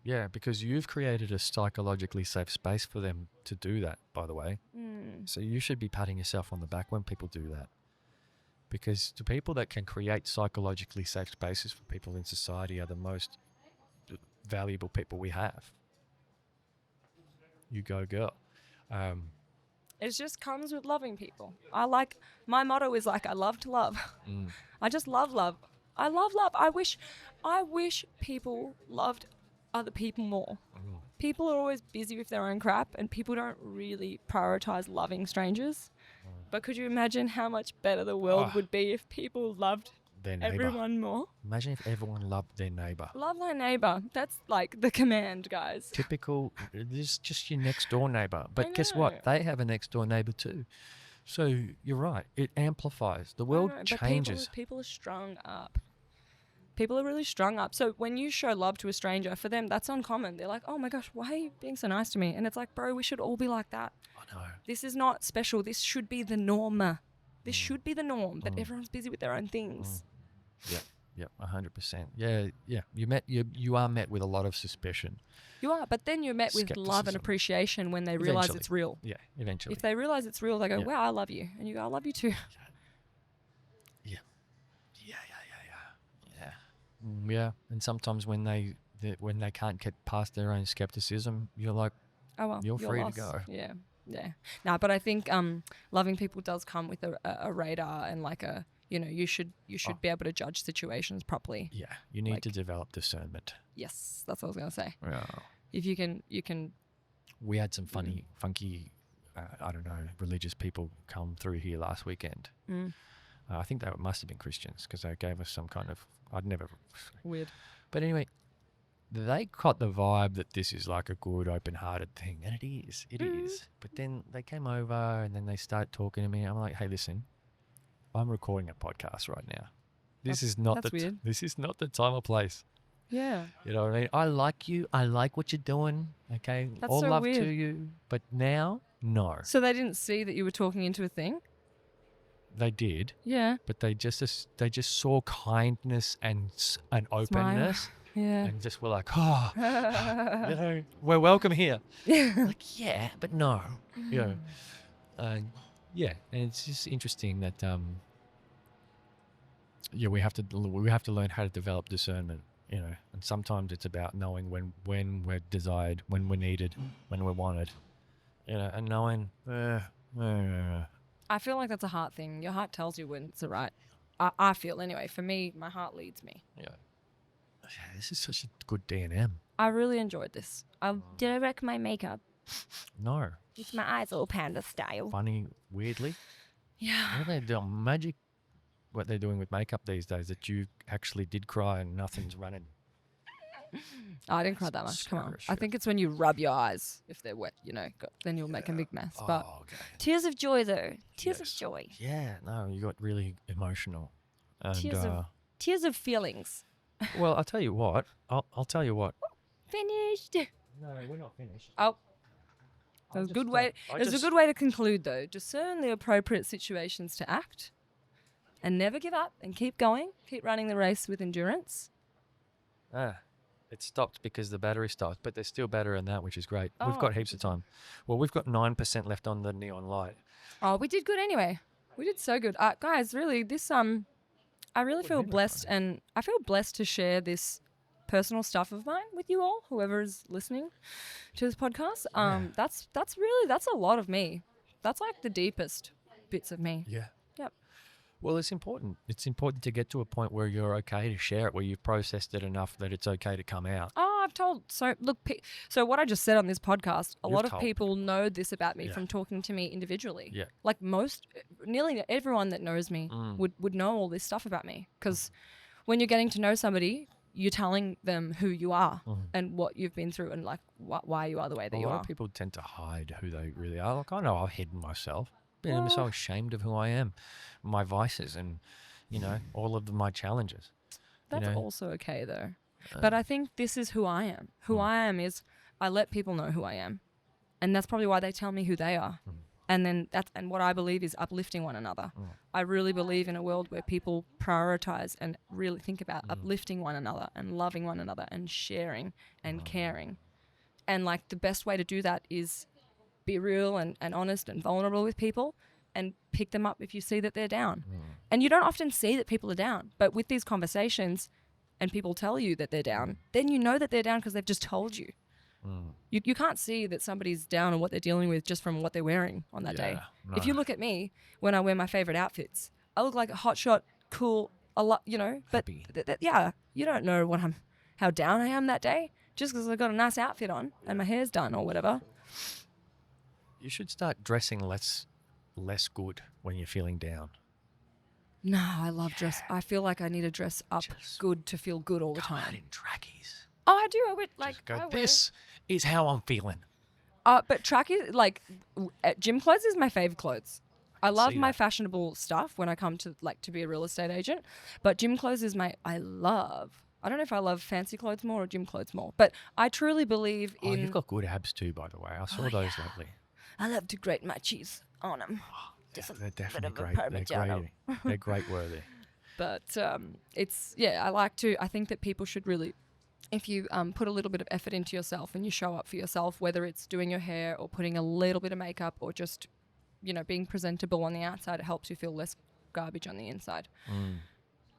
Yeah, because you've created a psychologically safe space for them to do that, by the way. So you should be patting yourself on the back when people do that. Because the people that can create psychologically safe spaces for people in society are the most valuable people we have. You go, girl. It just comes with loving people. My motto is I love to love. I just love love. I love love. I wish people loved other people more. People are always busy with their own crap and people don't really prioritize loving strangers. But could you imagine how much better the world would be if people loved everyone more? Imagine if everyone loved their neighbour. Love thy neighbour. That's the command, guys. Typical, this is just your next door neighbour. But guess what? They have a next door neighbour too. So you're right. It amplifies. The world changes. But people are strung up. People are really strung up. So when you show love to a stranger, for them, that's uncommon. They're like, oh my gosh, why are you being so nice to me? And it's like, bro, we should all be like that. I know. This is not special. This should be the norm. This should be the norm, that everyone's busy with their own things. Yeah, 100%. Yeah. You are met with a lot of suspicion. You are, but then you're met with love and appreciation when they realise it's real. Yeah, eventually. If they realise it's real, they go, wow, I love you. And you go, I love you too. Yeah, and sometimes when they can't get past their own skepticism, you're like, oh well, you're free lost. to go. Yeah. No, but I think loving people does come with a radar and you should be able to judge situations properly. Yeah, you need to develop discernment. Yes, that's what I was gonna say. Yeah. If you can. We had some funky, religious people come through here last weekend. I think they must have been Christians because they gave us some kind of, I'd never. Weird. But anyway, they caught the vibe that this is like a good, open-hearted thing. And it is. It is. But then they came over and then they start talking to me. I'm like, hey, listen, I'm recording a podcast right now. This is not the time or place. Yeah. You know what I mean? I like you. I like what you're doing. Okay. That's All so love weird. to you. But now, no. So they didn't see that you were talking into a thing? They did. Yeah. But they just saw kindness and openness. Yeah. And just were like, oh, you know, we're welcome here. Like, yeah, but no. You know. Yeah, and it's just interesting that we have to learn how to develop discernment, you know. And sometimes it's about knowing when we're desired, when we're needed, when we're wanted, you know, and knowing. I feel like that's a heart thing. Your heart tells you when it's the right. I feel anyway. For me, my heart leads me. Yeah. This is such a good D&M. I really enjoyed this. Did I wreck my makeup? No. It's my eyes all panda style. Funny, weirdly. Yeah. What are they doing? Magic. What they're doing with makeup these days that you actually did cry and nothing's running. I didn't cry that much. Come on. I think it's when you rub your eyes if they're wet, you know, then you'll make a big mess. But okay. Tears of joy, though. Tears of Yes. joy. Yeah, no, you got really emotional. And, Tears of feelings. well, I'll tell you what. I'll tell you what. Finished. No, we're not finished. oh, there's a good way. There's a good way to conclude though. Discern the appropriate situations to act, and never give up, and keep going. Keep running the race with endurance. It stopped because the battery stopped, but there's still battery in that, which is great. We've Oh, got heaps of time. Well, we've got 9% left on the neon light. Oh, we did good anyway. We did so good, guys. Really, this I really feel blessed, and I feel blessed to share this personal stuff of mine with you all, whoever is listening to this podcast. That's a lot of me. That's like the deepest bits of me. Yeah. Yep. Well, it's important. It's important to get to a point where you're okay to share it, where you've processed it enough that it's okay to come out. Oh, I've told. So look, so what I just said on this podcast, a You've lot of told. people know this about me Yeah. from talking to me individually. Yeah. Like nearly everyone that knows me would know all this stuff about me. Because when you're getting to know somebody, you're telling them who you are and what you've been through and like why you are the way that A you lot are. of people tend to hide who they really are. Like, I know I've hidden myself. I'm so ashamed of who I am, my vices, and you know all of my challenges. That's you know? also okay though. But I think this is who I am. Who I am is I let people know who I am, and that's probably why they tell me who they are. And then and what I believe is uplifting one another. I really believe in a world where people prioritize and really think about uplifting one another and loving one another and sharing and caring. And like the best way to do that is be real and honest and vulnerable with people and pick them up if you see that they're down. And you don't often see that people are down, but with these conversations and people tell you that they're down, then you know that they're down because they've just told you. You can't see that somebody's down and what they're dealing with just from what they're wearing on that day. no. If you look at me when I wear my favorite outfits, I look like a hotshot, cool, a lot, you know. But you don't know how down I am that day just because I've got a nice outfit on and my hair's done or whatever. You should start dressing less good when you're feeling down. No, I love dress. I feel like I need to dress up good to feel good all the Go out time. in trackies. Oh, I do. I would like. Just go, I wear- this is how I'm feeling. But trackies, like gym clothes, is my favorite clothes. I love see my that. fashionable stuff when I come to to be a real estate agent. But gym clothes is I don't know if I love fancy clothes more or gym clothes more. But I truly believe in. You've got good abs too, by the way. I saw those lately. I love to grate my cheese on them. They're definitely of a great. They're Parmigiano. great. They're great worthy. But I think that people should really, if you put a little bit of effort into yourself and you show up for yourself, whether it's doing your hair or putting a little bit of makeup or just, being presentable on the outside, it helps you feel less garbage on the inside.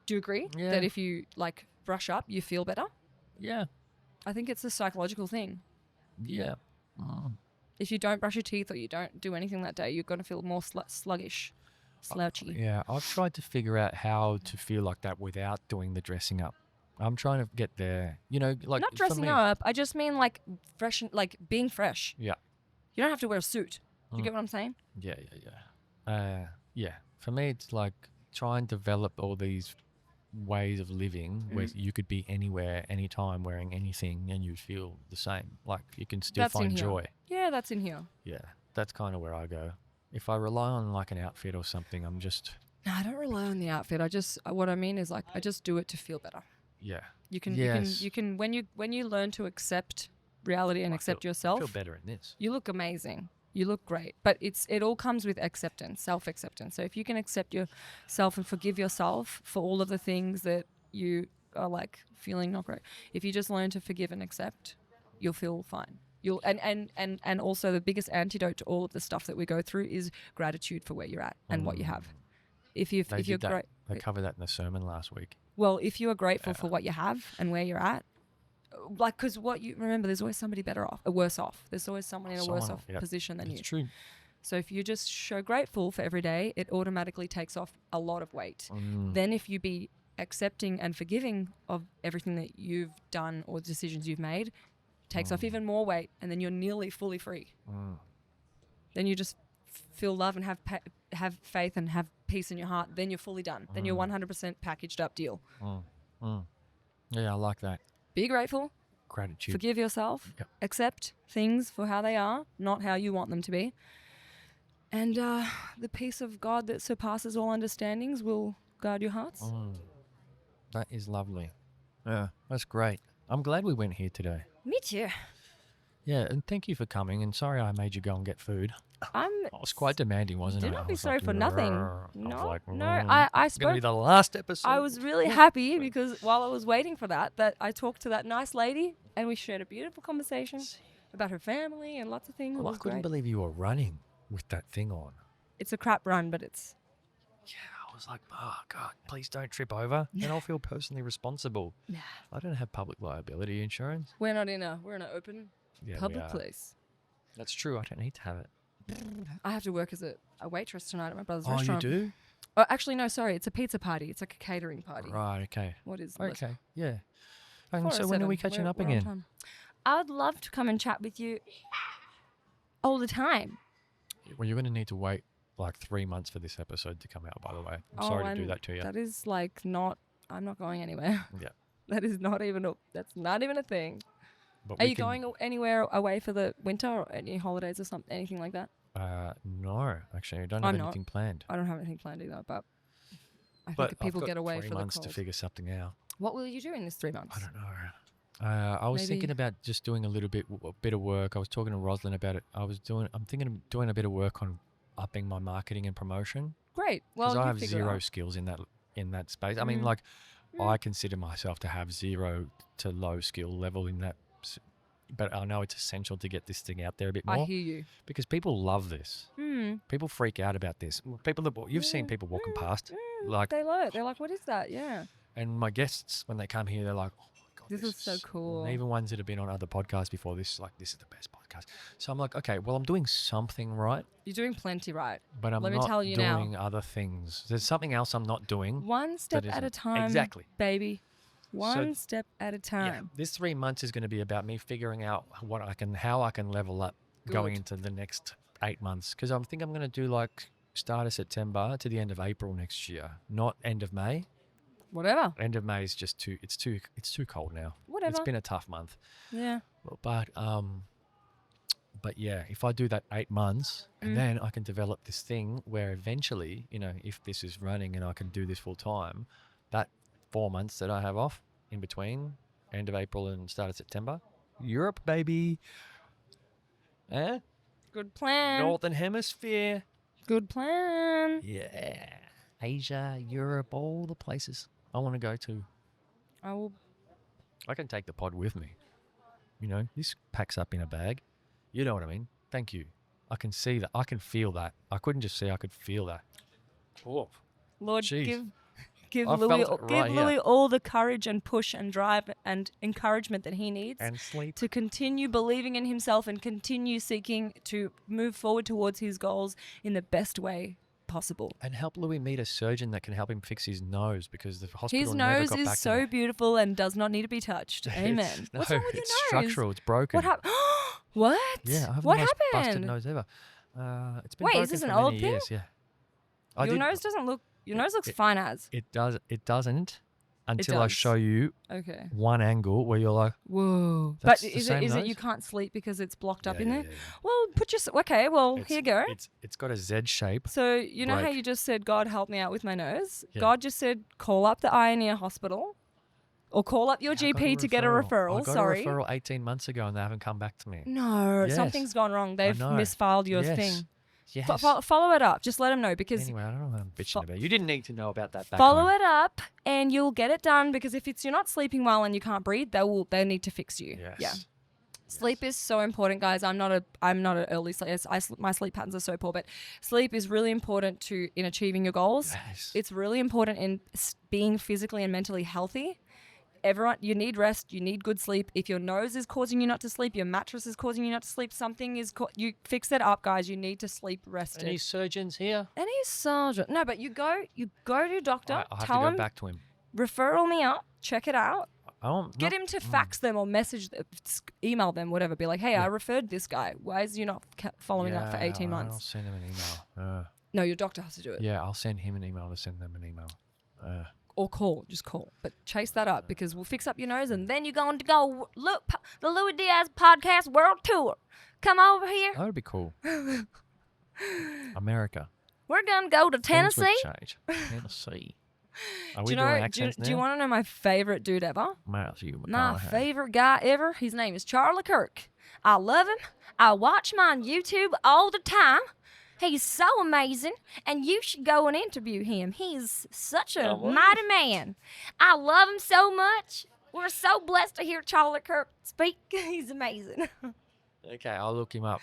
Do you agree Yeah. that if you brush up, you feel better? Yeah. I think it's a psychological thing. Yeah. If you don't brush your teeth or you don't do anything that day, you're going to feel more sluggish, slouchy. Yeah. I've tried to figure out how to feel like that without doing the dressing up. I'm trying to get there. Like Not for dressing me- up. I just mean fresh, being fresh. Yeah. You don't have to wear a suit. Do you get what I'm saying? Yeah. Yeah. For me, it's like try and develop all these ways of living where you could be anywhere, anytime, wearing anything, and you'd feel the same. Like you can still That's in find here. joy. Yeah, that's in here. Yeah, that's kind of where I go. If I rely on like an outfit or something, I'm just No, I don't rely on the outfit. I just what I mean is like I just do it to feel better. yeah. You can Yes. you can when you learn to accept reality and accept I yourself, feel better in this. you look amazing. You look great. But it all comes with acceptance, self-acceptance. So if you can accept yourself and forgive yourself for all of the things that you are like feeling not great. If you just learn to forgive and accept, you'll feel fine. You'll and also the biggest antidote to all of the stuff that we go through is gratitude for where you're at and what you have. If you're great, They covered that in the sermon last week. well, if you are grateful for what you have and where you're at, like, because what you remember, there's always somebody better off, worse off. There's always someone in a worse off position than you. It's true. So if you just show grateful for every day, it automatically takes off a lot of weight. Then if you be accepting and forgiving of everything that you've done or decisions you've made, takes off even more weight, and then you're nearly fully free. Then you just feel love and have faith and have peace in your heart. Then you're fully done. Then you're 100% packaged up deal. Yeah, I like that. Be grateful. Gratitude. Forgive yourself. Yep. Accept things for how they are, not how you want them to be. And the peace of God that surpasses all understandings will guard your hearts. That is lovely. Yeah, that's great. I'm glad we went here today. Me too. Yeah, and thank you for coming. And sorry I made you go and get food. I'm I was quite demanding, wasn't do it? not I be was sorry like, for nothing. "Rrr." I was No, like, no. "Mm, I it's gonna be spoke. the last episode. I was really happy because while I was waiting for that I talked to that nice lady and we shared a beautiful conversation about her family and lots of things. It Well, I was couldn't great. believe you were running with that thing on. It's a crap run, but it's Yeah, I was like, oh God, please don't trip over. And I'll feel personally responsible. nah. I don't have public liability insurance. We're in an open Yeah, we public are. place. That's true. I don't need to have it. I have to work as a waitress tonight at my brother's Oh, you restaurant. do? Oh, actually, no, sorry. It's a pizza party. It's like a catering party. Right, okay. What is Okay, yeah. And so when are we catching up again? I would love to come and chat with you all the time. Well, you're going to need to wait like 3 months for this episode to come out, by the way. I'm sorry to do that to you. That is like not. I'm not going anywhere. Yeah. That is not even a. That's not even a thing. But Are we you can- going anywhere away for the winter or any holidays or something, anything like that? No, actually, I don't I'm have not. anything planned. I don't have anything planned either, but I think But if people I've got get away 3 for the months to cold. figure something out. What will you do in this 3 months? I don't know. I was thinking Maybe- about just doing a bit of work. I was talking to Roslyn about it. I'm thinking of doing a bit of work on upping my marketing and promotion Great. Well, because you I have figure it zero out. skills in that space. I mean, like, I consider myself to have 0 to low skill level in that, but I know it's essential to get this thing out there a bit more I hear you. because people love this. Hmm. People freak out about this. People that you've seen people walking past, like, They love it. They're like, what is that? Yeah. and my guests when they come here, they're like, oh my God, This is so cool. And even ones that have been on other podcasts before, this is the best podcast. So I'm like, okay, well, I'm doing something right, You're doing plenty right. but I'm Let me not tell you now. doing other things. There's something else I'm not doing. One step that at a isn't- time. Exactly. Baby. One step at a Yeah, time. this 3 months is going to be about me figuring out how I can level up going Good. into the next 8 months. Because I think I'm going to do like start of September to the end of April next year, not end of May. Whatever. End of May is just it's too cold now. Whatever. It's been a tough month. Yeah. But yeah, if I do that 8 months and then I can develop this thing where eventually, if this is running and I can do this full time, that 4 months that I have off in between end of April and start of September, Europe, baby. Good plan. Northern Hemisphere. Good plan. Yeah. Asia, Europe, all the places I want to go to. I will. I can take the pod with me. This packs up in a bag. You know what I mean? Thank you. I can see that. I can feel that. I couldn't just see, I could feel that. Oh, Lord, jeez. give I Louis, felt it give right here. Louis all the courage and push and drive and encouragement that he needs And sleep. to continue believing in himself and continue seeking to move forward towards his goals in the best way possible. And help Louis meet a surgeon that can help him fix his nose because the hospital His never nose got is back to so me. beautiful and does not need to be touched. Amen. No, What's wrong with your it's nose? structural. It's broken. What happened? What? Yeah, I have What the most busted happened? nose ever. It's been Wait, broken is this for an many old thing? years. Yeah. I Your did- nose doesn't look Your nose looks fine as. It doesn't until I does. show you Okay. one angle where you're like, Whoa. That's But the is same it nose? you can't sleep because it's blocked up Yeah, in yeah, there? yeah, yeah. Well, okay, well, it's, here you go. It's got a Z shape. So you know how break. you just said, God help me out with my nose? Yeah. God just said, call up the eye and ear hospital or call up your I got GP to get a referral. I got Sorry. a referral 18 months ago and they haven't come back to me. No, Yes. something's gone wrong. They've know. misfiled your Yes. thing. Yes. Follow it up. Just let them know because Anyway, I don't know what I'm bitching about. You didn't need to know about that back follow home. it up and you'll get it done because if you're not sleeping well and you can't breathe, they need to fix you. Yes. Yeah. Sleep is so important, guys. I'm not an early sleeper. My sleep patterns are so poor, but sleep is really important in achieving your goals. Yes. It's really important in being physically and mentally healthy. Everyone, you need rest. You need good sleep. If your nose is causing you not to sleep, your mattress is causing you not to sleep, something is you fix it up, guys. You need to sleep rested. Any surgeons here? Any surgeon? No, but you go to your doctor. I have tell to go him, back to him. referral me up. Check it out. Get him to Mm. fax them or email them, whatever. Be like, hey, I referred this guy. Why is you not following up for 18 I'll months? send him an email. No, your doctor has to do it. Yeah, I'll send him an email to send them an email. Or just call. But chase that up because we'll fix up your nose and then you're going to go look the Louis Diaz Podcast World Tour. Come over here. That would be cool. America. We're going to go to Things would Tennessee. change. Tennessee. Are Do we you doing know? accents Do you now? want to know my favorite dude ever? Matthew My McConaughey. favorite guy ever. His name is Charlie Kirk. I love him. I watch him on YouTube all the time. He's so amazing, and you should go and interview him. He's such a mighty man. I love him so much. We're so blessed to hear Charlie Kirk speak. He's amazing. Okay, I'll look him up.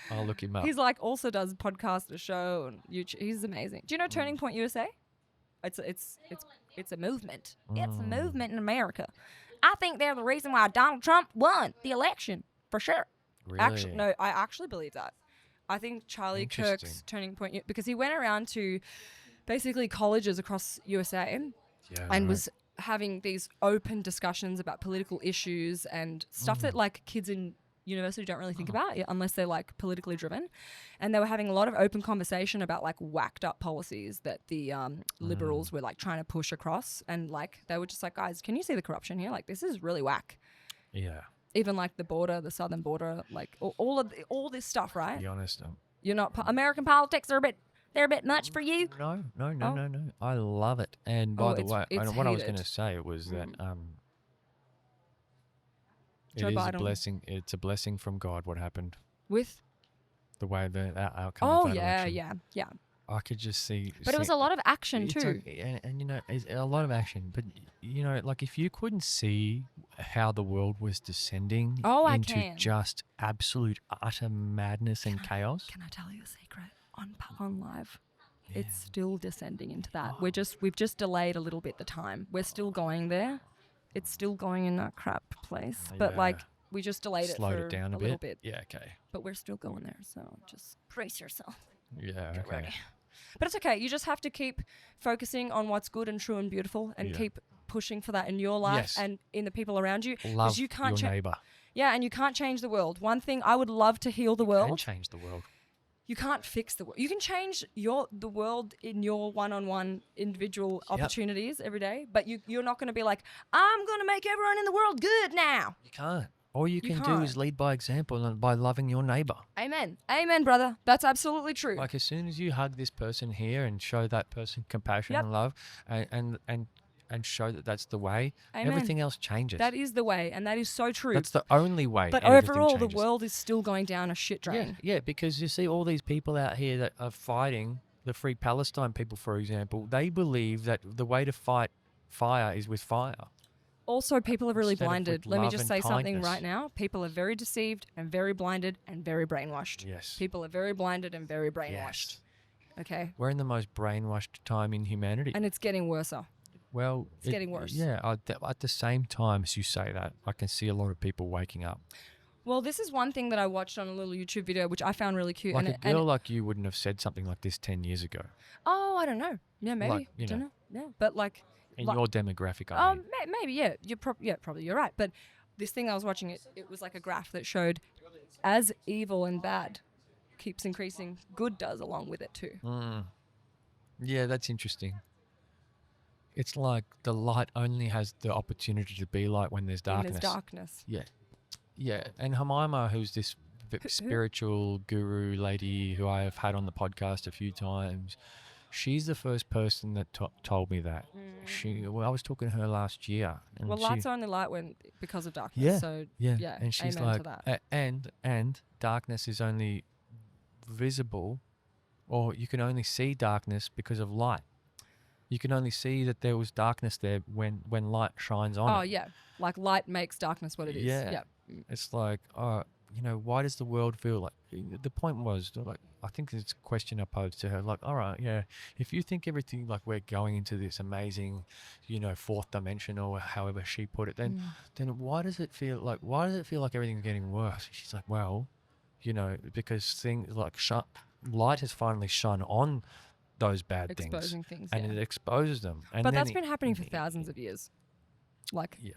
He's like also does podcast, a show, and YouTube. He's amazing. Do you know Turning Point USA? It's a movement. It's a movement in America. I think they're the reason why Donald Trump won the election for sure. Really? Actually, no, I actually believe that. I think Charlie Kirk's Interesting. Turning Point, because he went around to basically colleges across USA Yeah, and right. was having these open discussions about political issues and stuff that like kids in university don't really think about unless they're like politically driven. And they were having a lot of open conversation about like whacked up policies that the liberals were like trying to push across. And like they were just like, guys, can you see the corruption here? Like this is really whack. Yeah. Even like the border, the southern border, like all this stuff, right? Be honest. You're not American politics are they're a bit much for you. No. Oh. I love it. And by the way, it's what I was hated. going to say was that it Joe is Biden. a blessing. It's a blessing from God. What happened? With The way that outcome. of that election. yeah. I could just see. But it was a lot of action It's too. and you know, it's a lot of action. But you know, like if you couldn't see how the world was descending I into can. just absolute utter madness and chaos. Can I tell you a secret on live? It's still descending into that. We've just delayed a little bit the time. We're still going there. It's still going in that crap place. But like Yeah. we just delayed Slowed it for it down a little bit. Yeah. Okay. But we're still going there. So just brace yourself. Yeah. Get Okay. ready. But it's okay. You just have to keep focusing on what's good and true and beautiful and Yeah. keep pushing for that in your life Yes. and in the people around you. 'Cause Love you can't your neighbor. Yeah, and you can't change the world. One thing I would love to heal the And world. change the world. You can't fix the world. You can change the world in your one-on-one individual opportunities every day, but you're not going to be like, I'm going to make everyone in the world good now. You can't. All you can do can't. is lead by example and by loving your neighbor. Amen. Amen, brother. That's absolutely true. Like as soon as you hug this person here and show that person compassion Yep. and love, and show that that's the way, Amen. everything else changes. That is the way, and that is so true. That's the only way. But everything overall, the changes. world is still going down a shit drain. Yeah, because you see all these people out here that are fighting the Free Palestine people, for example. They believe that the way to fight fire is with fire. Also, people are really Instead of blinded. with Let me love just and say something kindness. right now. People are very deceived and very blinded and very brainwashed. Yes. People are very blinded and very brainwashed. Okay? We're in the most brainwashed time in humanity. And it's getting worse. Well, It's getting worse. Yeah, at the same time as you say that, I can see a lot of people waking up. Well, this is one thing that I watched on a little YouTube video, which I found really cute. Like and a girl like you wouldn't have said something like this 10 years ago. Oh, I don't know. Yeah, maybe. Like, you don't know. know. Yeah, but like. In like- your demographic, I mean. Maybe. Yeah, probably you're right. But this thing I was watching, it was like a graph that showed as evil and bad keeps increasing, good does along with it too. Yeah, that's interesting. it's like the light only has the opportunity to be light when there's darkness. When there's darkness. Yeah. Yeah. And Jemima, who's this spiritual guru lady who I have had on the podcast a few times, she's the first person that told me that. I was talking to her last year. And Well, lights are only light because of darkness. Yeah, So yeah. And she's amen like, to that. and darkness is only visible, or you can only see darkness because of light. You can only see that there was darkness there when light shines on it. Oh, yeah. Like light makes darkness what it is. Yeah. It's like, why does the world feel like... The point was, like, I think it's a question I posed to her, like, all right, yeah, if you think everything, like, we're going into this amazing, fourth dimension, or however she put it, then why does it feel like everything's getting worse? She's like, well, because things like light has finally shone on those bad Exposing things, things, and it exposes them. And but then that's been happening for thousands of years. Like, yeah,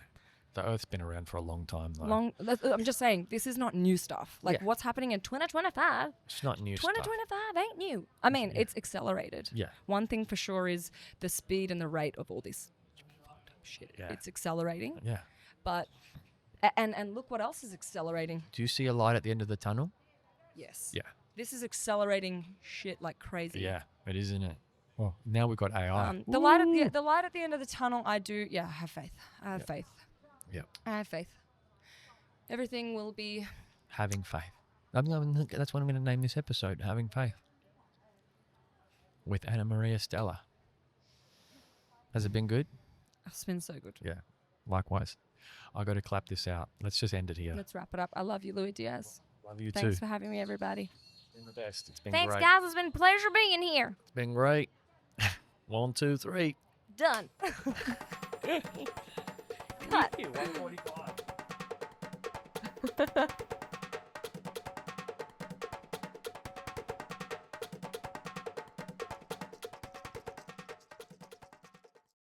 the Earth's been around for a long time, though. I'm just saying, this is not new stuff. Like, what's happening in 2025? It's not new stuff. 2025 ain't new. I mean, it's accelerated. Yeah. One thing for sure is the speed and the rate of all this shit. Yeah. It's accelerating. Yeah. But, and look what else is accelerating. Do you see a light at the end of the tunnel? Yes. Yeah. This is accelerating shit like crazy. Yeah, it is, isn't it? Well, now we've got AI. The light at the end of the tunnel, I have faith. I have faith. Yeah. I have faith. Everything will be... Having faith. That's what I'm going to name this episode, Having Faith. With Annamaria Stella. Has it been good? It's been so good. Yeah, likewise. I got to clap this out. Let's just end it here. Let's wrap it up. I love you, Louis Diaz. Love you too. Thanks for having me, everybody. It's been the best. It's been Thanks, great. guys. It's been a pleasure being here. It's been great. 1, 2, 3. Done. Cut. 145.